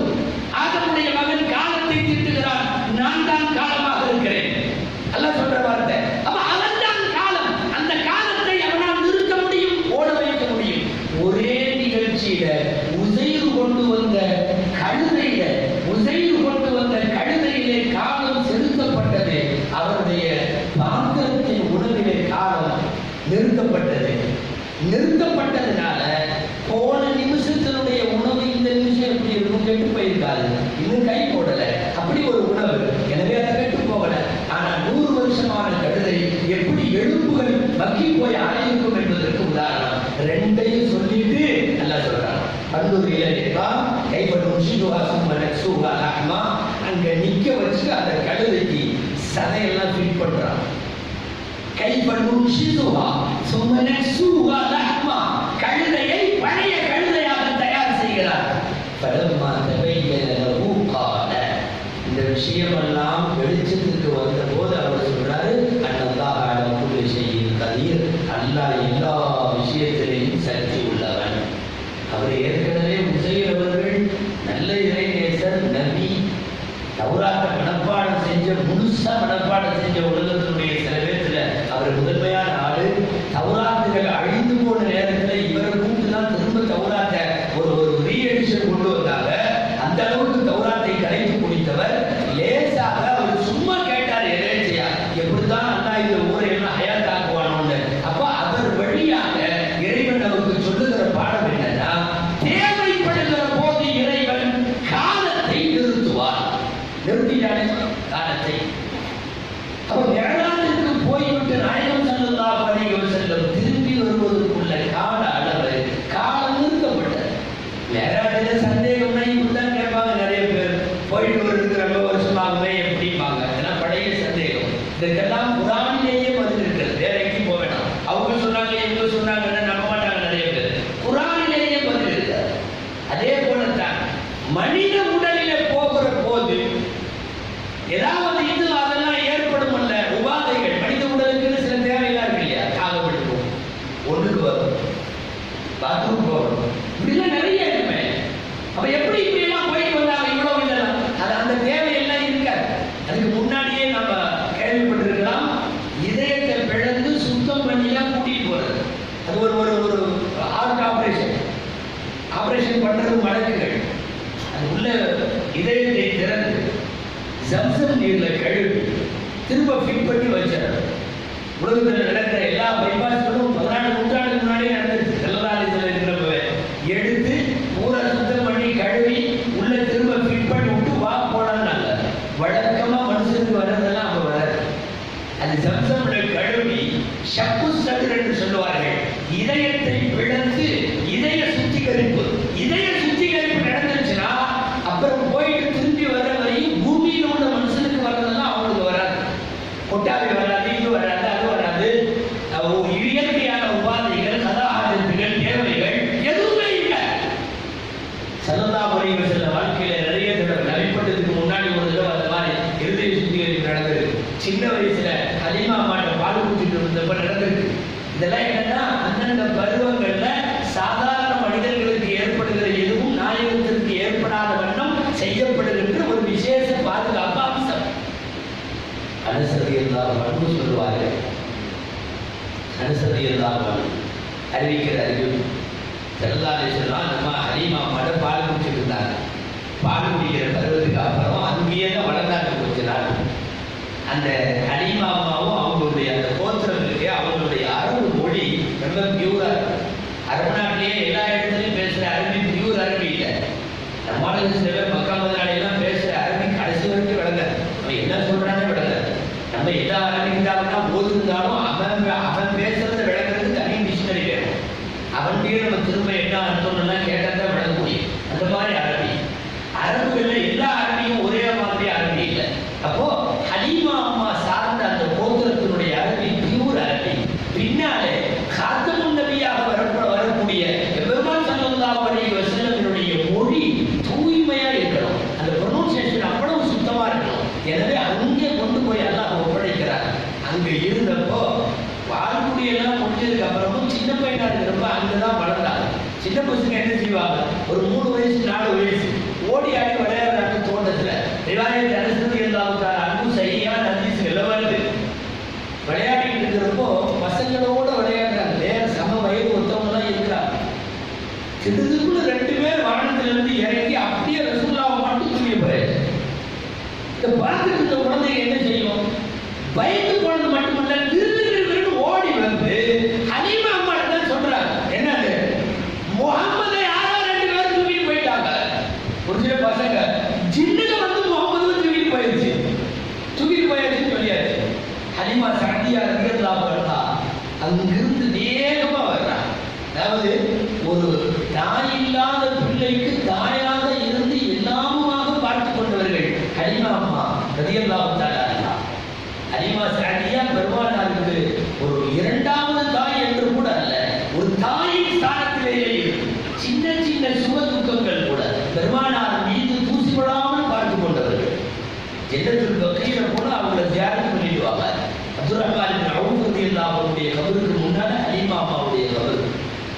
Speaker 1: நிறுத்தப்பட்டதுனால போன நிமிஷத்தினுடைய உணவு இந்த நிமிஷம் எப்படி இருக்கும் கெட்டு போயிருக்காது, இன்னும் கை போடல, அப்படி ஒரு உணவு, எனவே அதை கெட்டு போகல. ஆனா 100 வருஷமான கழுதை எப்படி எலும்புகள் மக்கி போய் ஆயிருக்கும் என்பதற்கு உதாரணம். ரெண்டையும் சொல்லிட்டு நல்லா சொல்றாங்க. அங்க நிக்க வச்சு அந்த கழுதைக்கு சதையெல்லாம் ஃபிட் பண்றான். கழுதையை பழைய கழுதையாக தயார் செய்கிறார். இந்த விஷயமெல்லாம் வெளிச்சத்துக்கு வந்த போது அவர் சொல்றாரு, அல்லாஹ் எல்லா விஷயத்திலையும் சக்தி உள்ளவன். அவர் ஏற்கனவே உசைர் அவர்கள் நல்ல இறைநேசர், நபி, தௌராத்தை மனப்பாடம் செஞ்ச, முழுசா மனப்பாடம் செஞ்ச உலகத்தினுடைய சில பேர்ல அவர் முதன்மையான ஆளு. தௌராத்துகள் அழிந்து போன நேரத்தில் இவரை கூட்டு தான் திரும்ப தௌராத்தை ஒரு ரீஎடிஷன் கொண்டு வந்தாங்க. அந்த அளவுக்கு தௌராத்தை கலைத்து முடித்தவர். லேசாக அவர் சும்மா கேட்டார், எதேச்சையா எப்படித்தான் அண்ணா இந்த ஊரை எல்லாம் ஹயாத்தாக்குவானோன்னு. அப்ப அவர் வழியாக இறைவன் நமக்கு சொல்லுகிற பாடம் என்னன்னா, தேவைப்படுகிற போது இறைவன் காலத்தை நிறுத்துவார். நிறுத்திட்டானே காலத்தை. அப்ப மேலாளருக்கு போய்விட்டு நாயகம் ஸல்லல்லாஹு அலைஹி வஸல்லம் திரும்பி வருவதற்குள்ள கால அளவு காலம் நிறுத்தப்பட்டது. மேலாளர்ல சந்தேகம்னா இப்படிதான் கேட்பாங்க நிறைய பேர். போயிட்டு வருதுக்கு ரொம்ப வருஷமாகவே எப்படிப்பாங்க, இதெல்லாம் பழைய சந்தேகம். இதற்கெல்லாம் குர்ஆனிலேயே பதில் இருக்கிறது, வேற எங்கேயும் போக வேண்டாம். அவங்க சொன்னாங்க இவங்க சொன்னாங்கன்னு நம்ப மாட்டாங்க நிறைய பேர். குர்ஆனிலேயே பதில் இருக்கிறது. அதே போலத்தான் மனித உடலிலே போகிற போது ஏதாவது இது அதெல்லாம் ஏற்படும் அல்ல உபாதைகள். மனித உடலுக்கு சில தேவையெல்லாம் இருக்கு இல்லையா, தாகப்படும், ஒண்ணுக்கு வரும், பாத்ரூம் போகணும், இப்படிலாம் நிறைய இருக்குமே. அப்ப எப்படி இப்படி எல்லாம் போயிட்டு வந்தாங்க இவ்வளவு இதெல்லாம், அது அந்த தேவையெல்லாம் இருக்காது. அதுக்கு முன்னாடியே நம்ம கேள்விப்பட்டிருக்கலாம், இதயத்தை பிளந்து சுத்தம் பண்ணிலாம் கூட்டிட்டு போறது. அது ஒரு ஹார்ட் ஆபரேஷன் பண்றது வழக்குகள். அது உள்ள இதயத்தை திறந்து ஜம்சம் நீர்ல கழுவி திரும்ப ஃபிட் பண்ணி வச்சார். உலகத்தில் நடக்கிற எல்லா பைபாஸ்களும் 14 நூற்றாண்டுக்கு முன்னாடியே நடந்துருச்சு. செல்லதாலிசில் இருக்கிறப்பவே எடுத்து பூரா சுத்தம் பண்ணி கழுவி உள்ள திரும்ப ஃபிட் பண்ணி விட்டு வா போனாங்க. வழக்கமா மனுஷனுக்கு வர்றதெல்லாம் அப்ப வராது. அது ஜம்சம்ல கழுவி ஷப்பு சதுர் என்று சொல்லுவார்கள். இதயத்தை பிளந்து இதய சுத்திகரிப்பு. இதய சுத்திகரிப்பு நடந்துருச்சுன்னா அப்புறம் போயிட்டு திரும்பி வர வரையும் பூமியில் உள்ள மனுஷனுக்கு வர்றதெல்லாம் அவங்களுக்கு வராது. கொட்டாவி வராது, இது வராது, அது வராது. இயற்கையான உபாதைகள், கதாபாத்திரங்கள், தேவைகள் எதுவுமே இல்லை. ஸல்லல்லாஹு அலைஹி வஸல்லம் வாழ்க்கையில நிறைய தடவை நபிப்பட்டதுக்கு முன்னாடி ஒரு தடவை அந்த மாதிரி இருதய சுத்திகரிப்பு நடந்திருக்கு. சின்ன வயசுல ஹலீமா அம்மாட்ட பால் குடிச்சிட்டு இருந்தப்ப நடந்திருக்கு. இதெல்லாம் என்னன்னா அந்தந்த பருவங்கள்ல சாதாரண மனிதர்களுக்கு ஏற்படுகிற எதுவும் நாயகத்திற்கு ஏற்படாத வண்ணம் செய்யப்படுகின்ற ஒரு விசேஷ பாதுகாப்பு அம்சம். அனுசரி இருந்தால் பண்பு சொல்லுவார்கள். அனுசரி இருந்தால் அறிவிக்கிற அறிவு செல்லாதே சொல்லலாம். நம்ம ஹலீமா அம்மாட்ட பால் குடிச்சிட்டு இருந்தாங்க. பால் குடிக்கிற பருவத்துக்கு அப்புறம் அங்கேயே தான் வளர்ந்தாங்க கொஞ்ச நாள். அந்த ஹலீமா அம்மாவும் அவங்களுடைய அந்த கோத்திரம் இருக்கு, அவங்களுடைய அரபு மொழி ரொம்ப பியூரா இருக்கு. அரபு நாட்டிலேயே எல்லா இடத்துலையும் பேசுற அரபி பியூர் அரபி இல்லை. நம்மளுக்கு சில பேர் மக்கா முதலாளியெல்லாம் பேசுற அரபி கடைசி வரைக்கும் விளங்காது. அவன் என்ன சொல்றானே விளங்காது. நம்ம எல்லா அரபிக்காரனா போதுந்தாலும் அவன் பேசுறத விளங்குறது தனி டிக்ஷனரி வேணும். அவன்கிட்டயே நம்ம திரும்ப என்ன அர்த்தம்லாம் கேட்டால் விளங்க முடியும். அந்த மாதிரி அரபி. அரபுகள்ல எல்லா அரபியும் ஒரே மாதிரி அரபி இல்லை. அப்போ ஹலீமா அம்மா சார்ந்த அந்த கோத்திரத்தினுடைய அரபி பியூர் அரபி. பின்னாலே காத்தமுன் நபியாக வரக்கூடிய பெருமாள் ஸல்லல்லாஹு அலைஹி வஸல்லமினுடைய மொழி தூய்மையா இருக்கணும். அந்த ப்ரொனன்சியேஷன் அவ்வளவு சுத்தமா இருக்கணும். எனவே அங்கே கொண்டு போய் அல்லாஹ் ஒப்படைக்கிறார். அங்க இருந்தப்போ வாழ்க்கையெல்லாம் முடிஞ்சதுக்கு அப்புறமும் சின்ன பையனா இருக்கிறப்ப அங்கதான் வளர்ந்தாங்க. சின்ன பசங்க என்ன செய்வாங்க, ஒரு 3 வயசு 4 வயசு ஓடி ஆடி விளையாடுறாங்க தோட்டத்துல. ரிவாயத் அனுசரி இருந்தாங்க, அன்பு சரியான ஹதீஸ் எல்லாம் வருது. விளையாடிட்டு இருக்கிறப்போ பசங்களோட விளையாடுறாங்க. வேற சம வயது ஒருத்தவங்க தான் இருக்கிறாங்க. சிறிதுக்குள்ள 2 பேர் வானத்துல இருந்து இறங்கி அப்படியே ரசூலுல்லாஹ் மட்டும் தூக்கி போயிடுச்சு. இதை பார்த்துட்டு இந்த குழந்தைங்க என்ன செய்யும், பயந்து போனது மட்டுமல்ல, திருட்டு ஓடி வந்து ஹலீமா அம்மா தான் சொல்றாங்க, ரலியல்லாஹு தஆலா அன்ஹா. ஹலீமா ஸஅதியா பெருமானாருக்கு ஒரு இரண்டாவது தாய் என்று கூட அல்ல, ஒரு தாயின் ஸ்தானத்திலேயே இருக்கு. சின்ன சின்ன சுக துக்கங்கள் கூட பெருமானார் மீது தூசிபடாமல் பார்த்து கொண்டவர்கள். ஜன்னத்துல் பக்கீல போல அவங்களை தியானம் பண்ணிடுவாங்க. அப்துர் ரஹ்மான் இப்னு அவுஃப் ரலியல்லாஹு அன்ஹுடைய கபருக்கு முன்னால ஹலீமா அம்மாவுடைய கபர்,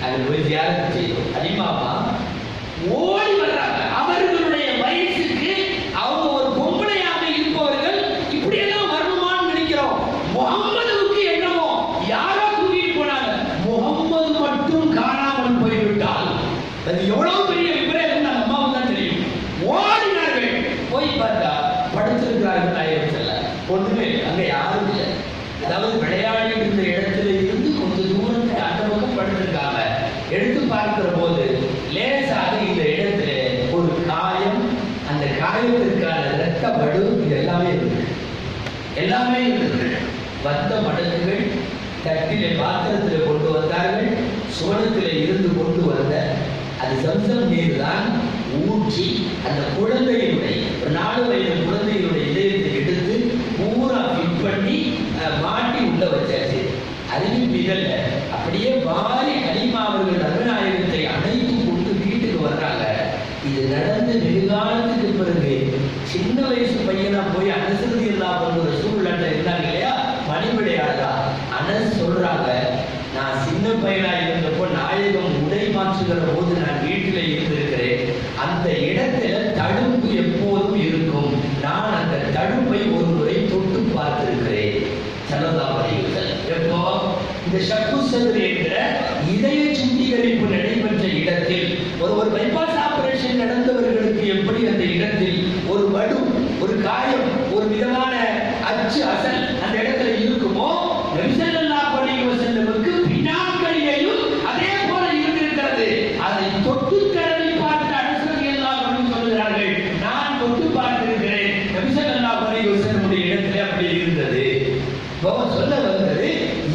Speaker 1: அங்க போய் தியானம் செய்தோம். ஹலீமா அம்மா ஓடி வர்றாங்க. அவர்களுடைய வயசுக்கு அவங்க ஒரு பொம்பளையாக இருப்பவர்கள் இப்படி எல்லாம் வரணுமான்னு நினைக்கிறோம். முகம்மதுவுக்கு என்னமோ யாரோ கூட்டிட்டு போனாங்க, முகம்மது மட்டும் காணாமல் போய்விட்டால் அது எவ்வளவு பெரிய விபரீதம் நம்ம அம்மாவுக்கு தான் தெரியும். ஓடினார்கள், போய் பார்த்தா படுத்திருக்கிறார்கள். நாயகம் செல்ல ஒண்ணுமே அங்க யாரும் இல்லை. அதாவது விளையாடி இருந்த இடத்துல இருந்து கொஞ்சம் தூரத்தை அந்த பக்கம் படுத்திருக்காங்க. எடுத்து பார்க்கிற போது லேசாக இந்த இடத்துல ஒரு காயம், அந்த காயத்திற்கான இரத்த வடு எல்லாமே இருக்கு, எல்லாமே இருக்கு. வந்த மடங்குகள் தட்டிலே பாத்திரத்தில் கொண்டு வந்தார்கள். சுவனத்தில் இருந்து கொண்டு வந்த அது சம்சம் நீர் தான் ஊற்றி அந்த குழந்தையினுடைய ஒரு 4 வயது குழந்தையினுடைய இதயத்தை எடுத்து பூரா ஃபிட் பண்ணி மாட்டி உள்ள வச்சாச்சு. அறிவின் மிகல்ல அப்படியே வாரி ஹலீமா அவர்கள் நபிநாயகத்தை அணைத்து கொண்டு வீட்டுக்கு வர்றாங்க. இது நடந்து வெகுகாலத்துக்கு பிறகு சின்ன வயசு பையனா போய் அனஸ் ரலியல்லாஹு அன்ஹு சூழ்நிலை இருந்தாங்க இல்லையா, மணிவிடையாளரா. அனஸ் சொல்றாங்க, நான் சின்ன பையனா இருந்தப்போ நாயகம் உடை மாற்றுகிற போது நான் வீட்டில் இருந்திருக்கிறேன். அந்த இடத்துல தடுப்பு எப்போதும் இருக்கும். நான் அந்த தடுப்பை ஒரு முறை தொட்டு பார்த்திருக்கிறேன். ஸல்லல்லாஹு அலைஹி வஸல்லம் எப்போ இந்த ஷக்கு சத்ர் என்ற இதய சுத்திகரிப்பு நடைபெற்ற இடத்தில் ஒரு பைபாஸ் ஆபரேஷன் நடந்தவர்களுக்கு எப்படி அந்த இடத்தில் ஒரு வடு, ஒரு காயம், ஒரு விதமான அச்சு அசல் அந்த இடத்துல இருக்குமோ, நபி ஸல்லல்லாஹு அலைஹி வஸல்லமுக்கு பின்னாட்களிலேயும் அதே போல இருந்திருக்கிறது. அதை தொட்டு தடவி பார்த்த அனஸ் ரலியல்லாஹு அன்ஹு சொல்கிறார்கள், நான் தொட்டு பார்த்திருக்கிறேன். நபி ஸல்லல்லாஹு அலைஹி வஸல்லமுடைய இடத்துல அப்படி இருந்தது. சொல்ல வந்தது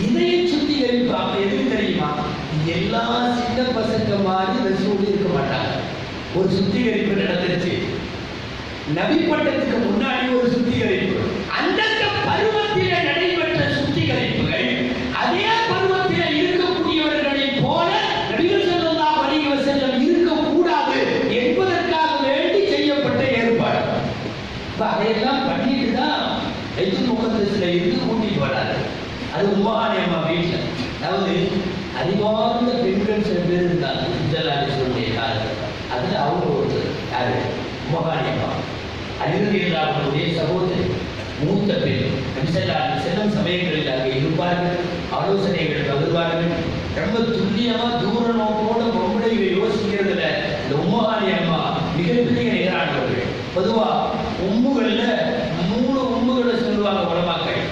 Speaker 1: இதய சுத்திகரிப்பு. அப்ப எதுக்கு தெரியுமா? எல்லா சின்ன பசங்க மாதிரி ரசூல் இருக்க மாட்டாங்க. ஒரு சுத்திகரிப்பு நடந்துச்சு. நபி பட்டத்துக்கு முன்னாடி ஒரு சுத்திகரிப்பு, அந்தந்த பருவத்திலே நடைபெற்ற சுத்திகரிப்புகள் அதே பருவத்திலே இருக்கக்கூடியவர்களை போல நபிகள் ஸல்லல்லாஹு அலைஹி வஸல்லம் இருக்கக்கூடாது என்பதற்காக வேண்டி செய்யப்பட்ட ஏற்பாடு. அதையெல்லாம் பண்ணிட்டு தான் பைத்துல் முகத்தஸ்ல இருந்து கூட்டிட்டு வராரு. அது உம்மஹானி அம்மா வீட்டில். அதாவது அறிவார்ந்த பெண்கள் சில பேர் இருந்தாங்க சுஜலாலேஸ்வருடைய காலத்தில். அதில் அவங்க ஒருத்தர் யாரு? உம்மஹானி அம்மா. அலி ரலியல்லாஹு அன்ஹுடைய சகோதரி, மூத்த பெண். நபி ஸல்லல்லாஹு அலைஹி வஸல்லம் சமயங்களில் அங்கே இருப்பார்கள், ஆலோசனைகள் பகிர்வார்கள். ரொம்ப துல்லியமா தூர நோக்கோட பொம்பளைகளை யோசிக்கிறதுல இந்த உம்மஹானி அம்மா மிகப்பெரிய நிகரானவர்கள். பொதுவா உம்முகள்ல 3 உம்முகளை சொல்லுவாங்க உலமாக்கள்.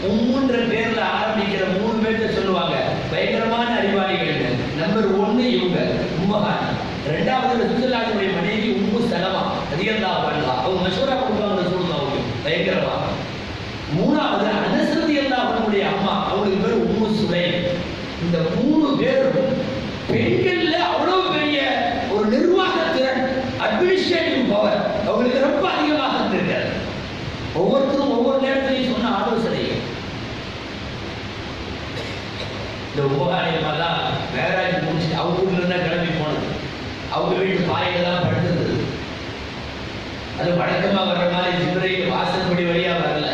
Speaker 1: உம்முன்ற பேர்ல ஆரம்பிக்கிற 3 பேர்த்த சொல்லுவாங்க பயங்கரமான அறிவாளிகள். நம்பர் 1 இவங்க உம்மஹானி. 2வது ரசூலுல்லாஹ்வுடைய மனைவி உம்மு சலமா ரலியல்லாஹு அன்ஹா. அவங்க மஷூரா கொடுப்பாங்க ரசூலுல்லாஹ்வுக்கு பயங்கரமா. 3வது அனஸ் ரலியல்லாஹு அன்ஹுடைய அம்மா, அவங்களுக்கு பேர் உம்மு சுலைம். இந்த 3 பேரும் பெண்கள்ல அவ்வளவு பெரிய ஒரு நிர்வாக திறன், அட்மினிஸ்ட்ரேட்டிவ் பவர் அவங்களுக்கு ரொம்ப அதிகமாக இருந்திருக்காரு. ஒவ்வொருத்தரும் ஒவ்வொரு நேரத்திலையும் சொன்ன ஆலோசனை. இந்த உம்மஹானி அம்மா தான் மேராஜ் முடிச்சுட்டு அவங்க ஊர்ல இருந்தா கிளம்பி போனது. அவங்க வீட்டு பாயில தான் படுத்திருந்தது. அது வழக்கமா வர்ற மாதிரி ஜிப்ரீல் வாசல்படி வழியா வரல,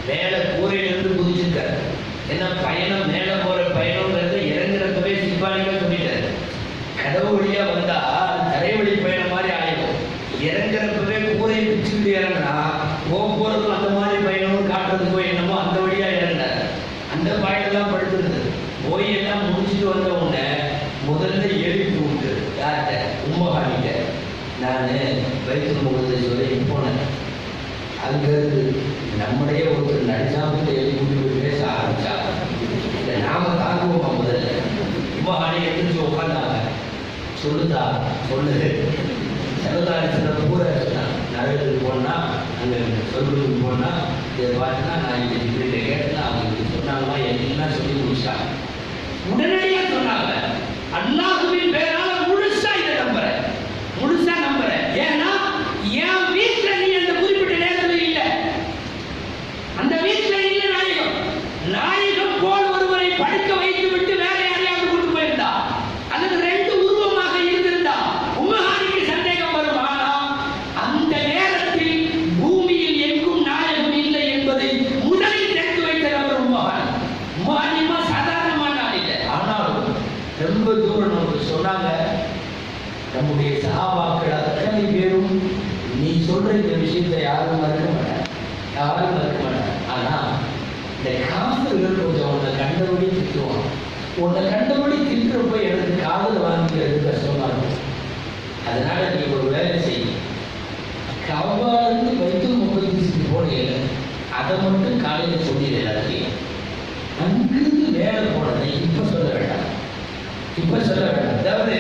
Speaker 1: மேல கூரையிலிருந்து குதிச்சிருக்காரு. ஏன்னா பயணம் மேல போற பயணம்ங்கிறது இறங்குறப்பவே சிப்பாளிகள் சொல்லிட்டாரு. கதவு வழியா வந்தா தரைவழி பயணம் மாதிரி ஆயிடும். இறங்குறப்பவே கூரையை பிச்சுக்கிட்டு இறங்கினா போறதும் அந்த மாதிரி பயணமும் காட்டுறதுக்கோ என்னமோ அந்த வழியா இறங்கினார். அந்த பாயிலெல்லாம் படுத்திருந்தது. போய் எல்லாம் முடிச்சுட்டு வந்த உடனே முதல்ல எழுப்பி விட்டு யார்கிட்ட? உம்மஹானிட்ட. நான் பைத்துல் முகத்தஸ்ல போனேன். அங்கிருந்து நம்முடைய ஒருத்தர் நடிச்சாமத்தை எழுப்பி பேச ஆரம்பிச்சா. இதை நாம தாங்குவோமா? முதல்ல உம்மஹானி எழுந்து உட்கார்ந்தாங்க. சொல்லுதா சொல்லு. செல்லதாரிசில பூரா நகரத்துக்கு போனா அங்கே சொல்லுக்கு போனா இதை பார்த்தீங்கன்னா நான் இங்கே இப்படி கேட்டேன்னா அவங்க சொன்னாங்களா எல்லாம் சொல்லி முடிச்சாங்க. உடனடியாக சொன்னாங்க, அல்லாஹ்வின் பேரால முழுசா இதை நம்புறேன், முழுசா நம்புறேன். ஏன்னா என் வீட்டில் நீ அந்த குறிப்பிட்ட நேரத்தில் இல்லை, நம்முடைய சஹாபாக்கள் அத்தனை பேரும் நீ சொல்ற இந்த விஷயத்தை யாரும் மறுக்க மாட்டாங்க, யாரும் மறுக்க மாட்டாங்க. ஆனா இந்த காஃபிர்கள் கொஞ்சம் உன்னை கண்டபடி திட்டுவான். உன்னை கண்டபடி திட்டுறப்ப எனக்கு காதல் வாங்கிக்கிறது கஷ்டமா இருக்கும். அதனால நீ ஒரு வேலை செய்ய, கவ்வாலிருந்து பைத்துல் முகத்தீஸுக்கு போனீங்க, அதை மட்டும் காலையில் சொல்லிடு எல்லாத்தையும். அங்கிருந்து வேலை போனதை இப்ப சொல்ல வேண்டாம், இப்ப சொல்ல வேண்டாம். அதாவது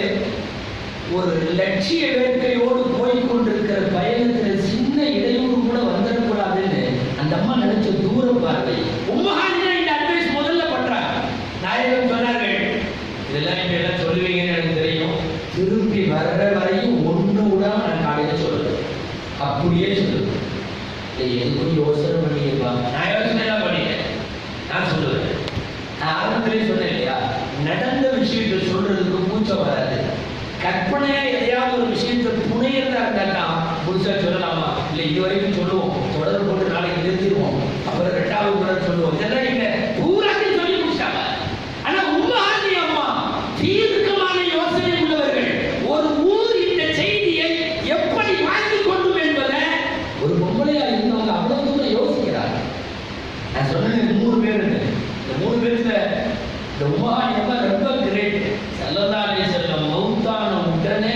Speaker 1: ஒரு லட்சிய வேட்கையோடு போய்கொண்டிருக்கிற பயணத்தில் சின்ன இடையூறு கூட வந்துடக்கூடாதுன்னு அந்த அம்மா நினைச்ச தூர பார்வை. உம்மஹானியா இந்த அட்வைஸ் முதல்ல பண்றாங்க. நாயகம் சொன்னார்கள், இதெல்லாம் இப்ப எல்லாம் சொல்லுவீங்கன்னு எனக்கு தெரியும், திரும்பி வர்ற வரையும் ஒண்ணு விடாம நான் காலையில சொல்லுவேன், அப்படியே சொல்லுவேன். எதுக்கும் யோசனை பண்ணியிருப்பாங்க. நான் யோசனை எல்லாம் பண்ணிட்டேன், நான் சொல்லுவேன். நான் ஆரம்பத்திலே சொன்னேன் இல்லையா, நடந்த விஷயத்தை சொல்றதுக்கு மூச்சம் வராது. கற்பனையா எதையாவது ஒரு விஷயத்தை புனையறதா இருந்தா புதுசா சொல்லலாமா, இல்லை இது வரைக்கும் சொல்லுவோம், தொடர் போட்டு நாளைக்கு நிறுத்திடுவோம், அப்புறம் 2வது தொடர் சொல்லுவோம், இதெல்லாம் இங்க பூராத்தையும் சொல்லி முடிச்சாங்க. ஆனா உம்மஹானி அம்மா தீர்க்கமான யோசனை உள்ளவர்கள். ஒரு ஊர் இந்த செய்தியை எப்படி வாங்கிக் கொள்ளும் என்பதை ஒரு பொம்பளையா இருந்தவங்க அவ்வளவு தூரம் யோசிக்கிறாங்க. நான் சொன்னேன் 3 பேர், இந்த 3 பேர்ல இந்த உம்மஹானி அம்மா ரொம்ப கிரேட். ஸல்லல்லாஹு அலைஹி வஸல்லம் மௌத்தான உடனே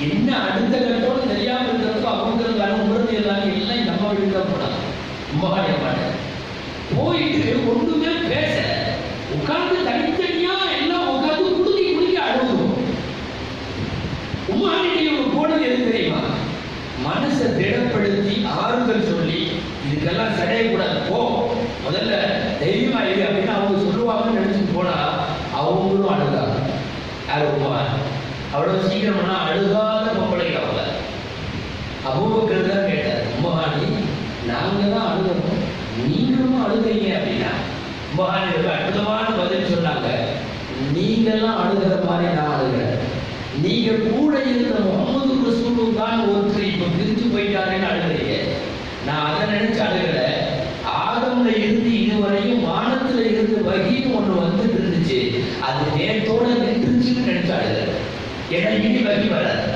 Speaker 1: என்ன அடுத்த கட்டோடு தெரியாம இருக்கிறப்போ அவங்களுக்கு உமரது எல்லாம் எல்லாம் நம்ம வீட்டுல போனாங்க. உம்மஹானி அம்மா போயிட்டு ஒண்ணுமே பேச, உட்கார்ந்து தனித்தனியா எல்லாம் உட்கார்ந்து குடுக்கி குடுக்கி அழுகுறோம். உம்மஹானிக்கு போனது எது தெரியுமா, மனசை திடப்படுத்தி ஆறுதல் சொல்லி இதுக்கெல்லாம் சடையக்கூடாது, போ முதல்ல தைரியமா இரு அப்படின்னு அவங்க சொல்லுவாங்கன்னு நினைச்சுட்டு போனா அவங்களும் அழுதாங்க. யார் உம்மஹானி அவ்வளவு சீக்கிரம்னா அழுகாத பொம்பளைக்கு அவங்க. அபூபக்கர் தான் கேட்டார், உம்மஹானி நாங்க தான் அழுகணும், நீங்களும் அழுகிறீங்க அப்படின்னா? உம்மஹானி ரொம்ப அற்புதமான பதில் சொன்னாங்க, நீங்கெல்லாம் அழுகிற மாதிரி நான் அழுகிறேன், நீங்க கூட இருந்த முகமது ரசூலுல்லாஹ் ஒருத்தர் இப்ப பிரிஞ்சு போயிட்டாருன்னு அழுகிறீங்க, நான் அதை நினைச்சு அழுகல. ஆதம்ல இருந்து இதுவரையும் வானத்துல இருந்து வகின்னு ஒண்ணு வந்துட்டு இருந்துச்சு, அது நேரத்தோட நின்றுச்சுன்னு நினைச்சு அழுகிறேன். ஏன்னா இனி வகி வராது,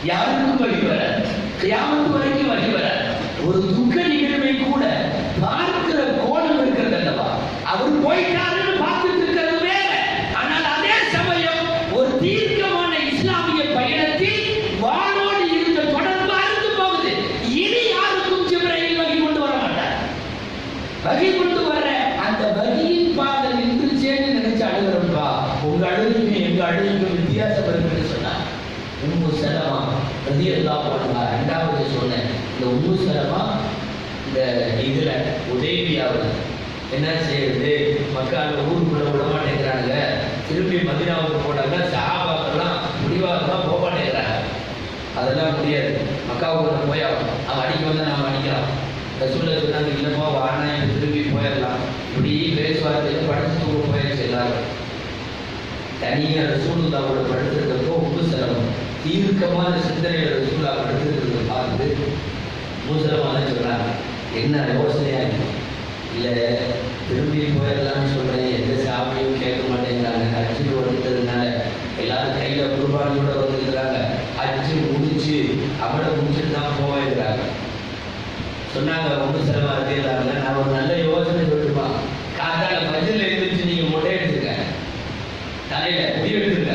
Speaker 1: யாருக்கும் வகி வராது, கியாமத் வரைக்கும் வகி வராது. ஒரு துக்க நிகழ்வை கூட பார்க்கிற கோணம் இருக்கிறது அல்லவா, அவர் போயிட்டாருன்னு பார்த்துட்டு இருக்கிறது வேற. ஆனால் அதே சமயம் ஒரு தீர்க்கமான இஸ்லாமிய பயணத்தில் வானோடு இருந்த தொடர்பு அறுந்து போகுது. இனி யாருக்கும் ஜிப்ரீல் வகி கொண்டு வர மாட்டார். வகி கொண்டு வர அந்த வகியின் பாதை நின்றுச்சேன்னு நினைச்சு அழுகிறப்பா, உங்க அழுகையும் எங்க அழுகையும் வித்தியாசம் இருக்குன்னு சொன்னார். உம்மு சலமா ரலியல்லாஹு அன்ஹா. 2வது சொன்னேன், இந்த உம்மு சலமா இந்த இதுல உதைபியாவில் என்ன செய்யறது, மக்கள் ஊருக்குள்ள விட மாட்டேங்கிறாங்க, திரும்பி மதீனாவுக்கு போனாங்க, சஹாபாக்கெல்லாம் முடிவாக போக மாட்டேங்கிறாங்க. அதெல்லாம் முடியாது, மக்காவுக்கு போய் ஆகணும், அவன் அடிக்க வந்தா நாம அடிக்கலாம். ரசூலுல்லாஹ் சொன்னாங்க, இல்லப்பா வானா திரும்பி போயிடலாம். இப்படி பேசுவார்த்தையில படுத்து தூங்க போயிடுச்சு எல்லாரும். தனியா ரசூலுல்லாஹோட படுத்திருக்கப்போ உம்மு சலமா தீர்க்கமான சிந்தனையோட ரசூலுல்லாஹ் படுத்திருக்கிறத பார்த்து உம்மு சலமா தான் சொல்றாங்க, என்ன யோசனையா இருக்கு, இல்ல திரும்பி போயிடலாம்னு சொல்றேன், எந்த சாமியும் கேட்க மாட்டேங்கிறாங்க, ஹஜ்ஜு வந்துட்டதுனால எல்லாரும் கையில குர்பானியோட வந்துருக்கிறாங்க, ஹஜ்ஜு முடிச்சு அவட முடிச்சுட்டு தான் போவாங்கிறாங்க. சொன்னாங்க உம்மு சலமா ரலியல்லாஹு அன்ஹா, நான் ஒரு நல்ல யோசனை சொல்லுமா, காத்தால ஃபஜ்ர்ல எழுந்திருச்சு நீங்க மொட்டை எடுத்துக்க, தலையில முடி எடுத்துக்க,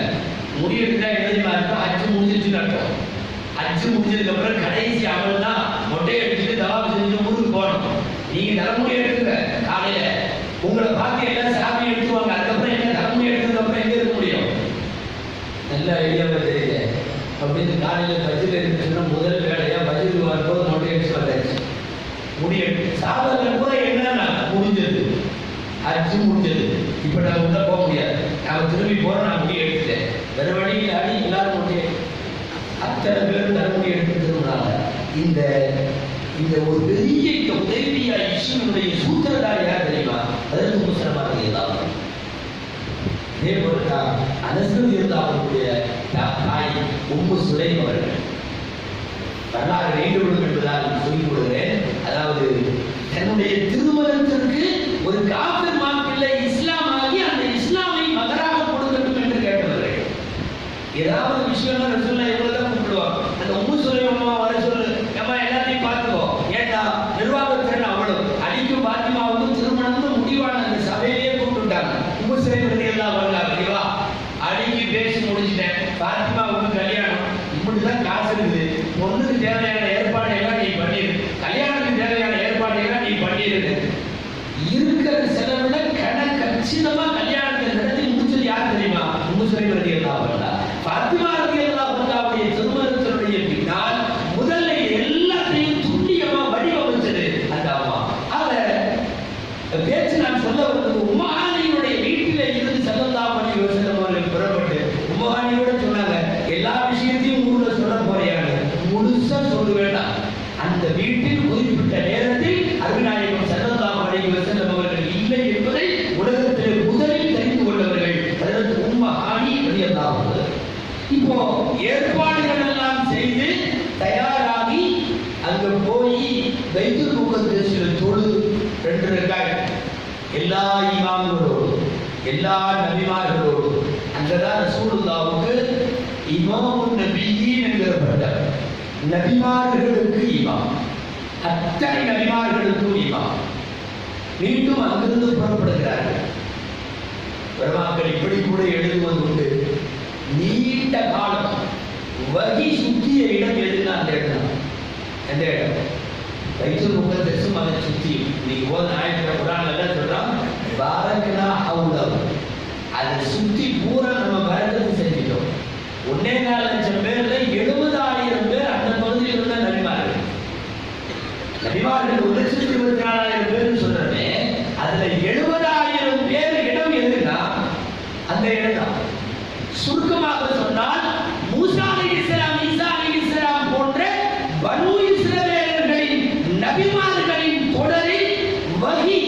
Speaker 1: முடி எடுத்தா எழுதிமா இருக்கும், ஹஜ்ஜு முடிஞ்சிருச்சுன்னு அர்த்தம். ஹஜ்ஜு முடிஞ்சதுக்கு அப்புறம் கடைசி அமல் தான் மொட்டை எடுத்துட்டு தவாப் செஞ்சு ஊருக்கு போகணும். நீங்க தலைமுடி எடுத்துங்க, காலையில உங்களை பார்த்து எல்லாம் சாமி எடுத்துவாங்க, அதுக்கப்புறம் என்ன தலைமுடி எடுத்ததுக்கு அப்புறம் எங்க இருக்க முடியும்? நல்ல ஐடியாவை தெரியல அப்படின்னு காலையில பஜ்ஜில் இருந்துச்சுன்னா முதல் வேலையா பஜ்ஜுக்கு வரும்போது மொட்டை எடுத்து வந்தாச்சு. முடி எடுத்து சாதாரண கூட என்னன்னா முடிஞ்சது, ஹஜ்ஜு முடிஞ்சது, இப்ப நான் உள்ள போக முடியாது, நாம திரும்பி போறோம், நான் முடி எடுத்துட்டேன், வேற வழியில் ஆடி எல்லாரும் முடிய அத்தனை பேரும் தலைமுடி எடுத்து திரும்பினாங்க. இந்த இந்த ஒரு பெரிய இந்த உதவியா இஸ்லாமுடைய சூத்திரதாரி யார் தெரியுமா? அதற்கு உம்மு சலமா ரலியல்லாஹு அன்ஹா. இதே போலதான் அனஸ் ரலியல்லாஹு அவர்களுடைய தாய் உம்மு சுலைம் அவர்கள். வரலாறு நீண்டுவிடும் என்பதால் சொல்லிக் கொடுக்கிறேன். அதாவது தன்னுடைய திருமணத்திற்கு ஒரு காஃபிர் மாப்பிள்ளை இஸ்லாமாகி அந்த இஸ்லாமை மகராக கொடுக்கட்டும் என்று கேட்டவர்கள். ஏதாவது விஷயம் ரசூலுல்லாஹ் போய் பைத்துல் முகத்தஸில் தொழுது 2 ரக்காத் எல்லா இமாம்களோடு எல்லா நபிமார்களோடு. அங்கதான் ரசூலுல்லாஹ்வுக்கு இமாமுன் நபியீன் என்கிற பட்டம். நபிமார்களுக்கு இமாம், அத்தனை நபிமார்களுக்கும் இமாம். மீண்டும் அங்கிருந்து புறப்படுகிறார்கள். பெருமாக்கள் இப்படி கூட எழுதுவது உண்டு, நீண்ட காலம் வகி சுற்றிய இடம் எதுன்னா அந்த இடம். எந்த இடம்? பைத்துல் முகத்தஸும் அதை சுற்றி. இன்னைக்கு போது ஆயத்துல குர்ஆன்ல எல்லாம் சொல்றான், பாரக்னா ஹவுலஹு. அதை சுற்றி பூரா நம்ம பரக்கத்து செஞ்சிட்டோம். 1.4 லட்சம் பேர்ல 70,000 பேர் அந்த பகுதியில் உள்ள நபிமார்கள். நபிமார்கள் 1,24,000 பேர் சொல்றமே, அதுல 70,000 பேர் இடம் எதுன்னா அந்த இடம் தான். சுருக்கமாக சொன்னால் மூசா அலைஹிஸ்ஸலாம், ஈசா அலைஹிஸ்ஸலாம் போன்ற பனூ இஸ்ரவேலர்களின் நபிமார்களின் தொடரில் வஹி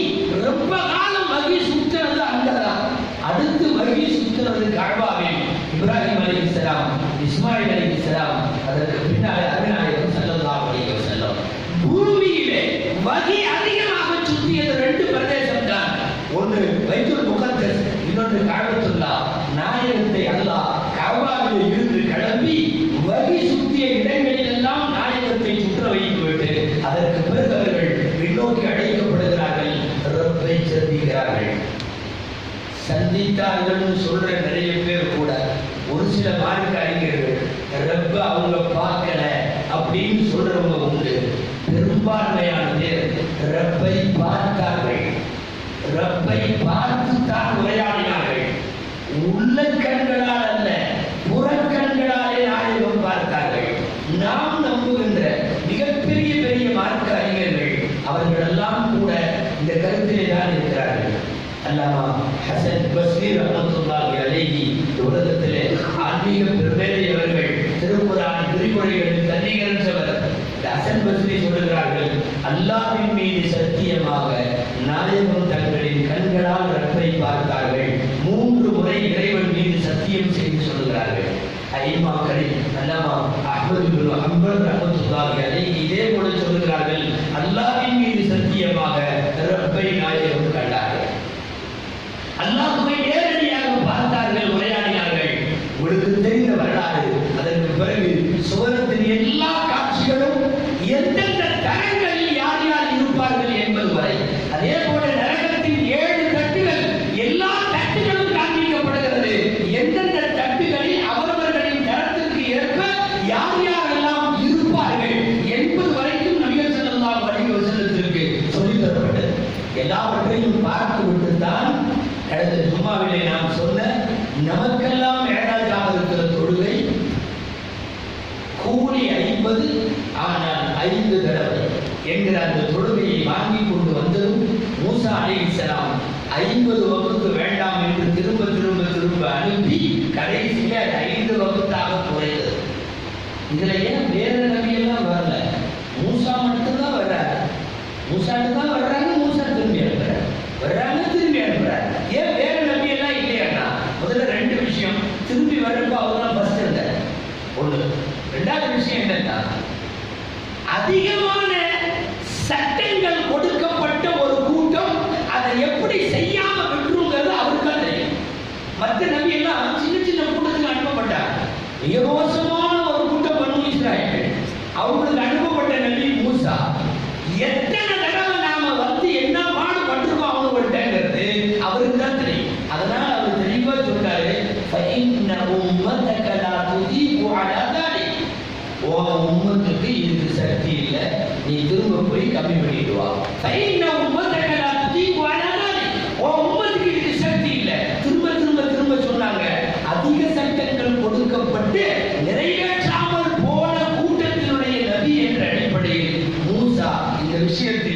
Speaker 1: ரொம்ப காலம் வஹி சுற்றுறது அங்கதான். அடுத்து வஹி சுற்றுறது கஅபாவில் இப்ராஹிம் அலைஹிஸ்ஸலாம், இஸ்மாயில் அலைஹிஸ்ஸலாம், அதற்கு பின்னால் அருநாயகம் ஸல்லல்லாஹு அலைஹி வஸல்லம். பூமியிலே வஹி அதிகமாக சுற்றியது 2 பிரதேசம் தான். ஒன்று பைத்துல் முகத்தஸ், இன்னொன்று கஅபத்துல்லாஹ். நாயகத்தை அல்லாஹ் கஅபாவில் இருந்து கிளம்பி வஹி சுற்றிய இடங்களில் எல்லாம் நாயகத்தை சுற்ற வைத்துவிட்டு அதற்கு பிறகு அவர்கள் பின்னோக்கி அழைக்கப்படுகிறார்கள், ரப்பை சந்திக்கிறார்கள். சந்தித்தார்கள் சொல்ற நிறைய பேர் கூட, ஒரு சில மார்க்க அறிஞர்கள் ரப்ப அவங்க பார்க்கல அப்படின்னு சொல்றவங்க உண்டு. பெரும்பான்மையான பேர் ரப்பை பார்த்தார்கள். ரப்பை பார்த்து தான் உரையாடினார்கள். உள்ள கண்களால் அல்ல, புறக்கண்களாலே நாயகம் பார்த்தார்கள். நாம் நம்புகின்ற மிகப்பெரிய பெரிய மார்க்க அறிஞர்கள் அவர்கள் எல்லாம் கூட இந்த கருத்திலே தான் இருக்கிறார்கள். அல்லாமா ஹசன் பஸ்ரி ரஹ்மத்துல்லாஹி அலைஹி உலகத்திலே ஆன்மீக பெருமேறியவர்கள், திருக்குர்ஆன் விரிவுரைகளில் தன்னிகரன்றவர். ஹசன் பஸ்ரி சொல்லுகிறார்கள், அல்லாஹ்வின் மீது சத்தியமாக நாயகம் தங்களின் கண்களால் ரப்பை பார்த்தார்கள். 3 முறை இறைவன் மீது சத்தியம் செய்து சொல்லுகிறார்கள். ஐமாக்களில் அல்லாமா அஹ்மது இப்னு ஹம்பல் ரஹ்மத்துல்லாஹி அலைஹி இதே போல சொல்லுகிறார்கள், அல்லாஹ்வின் மீது சத்தியமாக ரப்பை நாயகம் கண்டார்கள். அல்லாஹ்வை நேரடியாக பார்த்தார்கள், உரையாடினார்கள். உங்களுக்கு தெரிந்த வரலாறு. அதற்கு பிறகு சுவனத்தின் எல்லா காட்சிகளும் எந்தெந்த தரங்களில் யார் யார் இருப்பார்கள் என்பது வரை, அதே போல நரகத்தின் 7 தட்டுகள், எல்லா தட்டுகளும் காண்பிக்கப்படுகிறது. எந்தெந்த தட்டுகளில் அவரவர்களின் தரத்திற்கு ஏற்ப யார் யாரெல்லாம் இருப்பார்கள் என்பது வரைக்கும் நபிகள் ஸல்லல்லாஹு அலைஹி வஸல்லத்திற்கு சொல்லித் தரப்பட்டது. எல்லாவற்றையும் பார்த்துவிட்டு தான் கடந்த ஜும்மாவிலே நாம் சொன்ன நமக்கெல்லாம் மேடாஜாக இருக்கிற தொழுகை கூலி 50 ஆனால் 5 தடவை என்கிற அந்த தொழுகையை வாங்கி கொண்டு வந்ததும் மூசா அலைஹிஸ்ஸலாம் 50 வகுத்து வேண்டாம் என்று திரும்ப திரும்ப திரும்ப அனுப்பி கடைசியில 5 வகுத்தாக குறைந்தது. இதுல ஏன் வேற நபியெல்லாம் வரல, மூசா மட்டும்தான் வர்றாரு. மூசாட்டு தான் வர்றாங்க, மூசா திரும்பி அனுப்புறாரு, வர்றாங்க திரும்பி அனுப்புறாரு. ஏன் வேற நபியெல்லாம் இல்லையானா? முதல்ல 2 விஷயம். திரும்பி வர்றப்ப அவர்தான் ஃபர்ஸ்ட் இருந்தார், ஒண்ணு. 2வது விஷயம் என்னன்னா, அதிகமான சட்டங்கள் கொடுக்கப்பட்ட ஒரு கூட்டம் அதை எப்படி செய்யாம விட்டுருங்கிறது அவருக்கு தான் தெரியும். மற்ற நபி எல்லாம் சின்ன சின்ன கூட்டத்துக்கு அனுப்பப்பட்டாங்க. மிக மோசமான ஒரு கூட்டம் பனூ இஸ்ராயீல், அவங்களுக்கு அனுப்பப்பட்ட நபி மூசா. எத்தனை தடவை நாம வந்து என்ன பாடுபட்டிருக்கோம் அவங்கள்ட்டங்கிறது அவருக்கு தான் தெரியும். அதனால அவர் தெளிவா சொல்றாரு, فَإِنَّ أُمَّتَكَ لَا تُطِيقُ عَلَى ذَلِكَ. உம்மத்துக்கு இதுக்கு சக்தி இல்லை, நீ திரும்ப போய் கம்மி பண்ணிட்டு வா. فَإِنَّ أُمَّتَكَ لَا تُطِيقُ عَلَى ذَلِكَ. உம்மத்துக்கு இதுக்கு சக்தி இல்லை. திரும்ப திரும்ப திரும்ப சொன்னாங்க. அதிக சட்டங்கள் கொடுக்கப்பட்டு நிறைவேற்றாமல் போன கூட்டத்தினுடைய நபி என்ற அடிப்படையில் மூசா இந்த விஷயத்தில்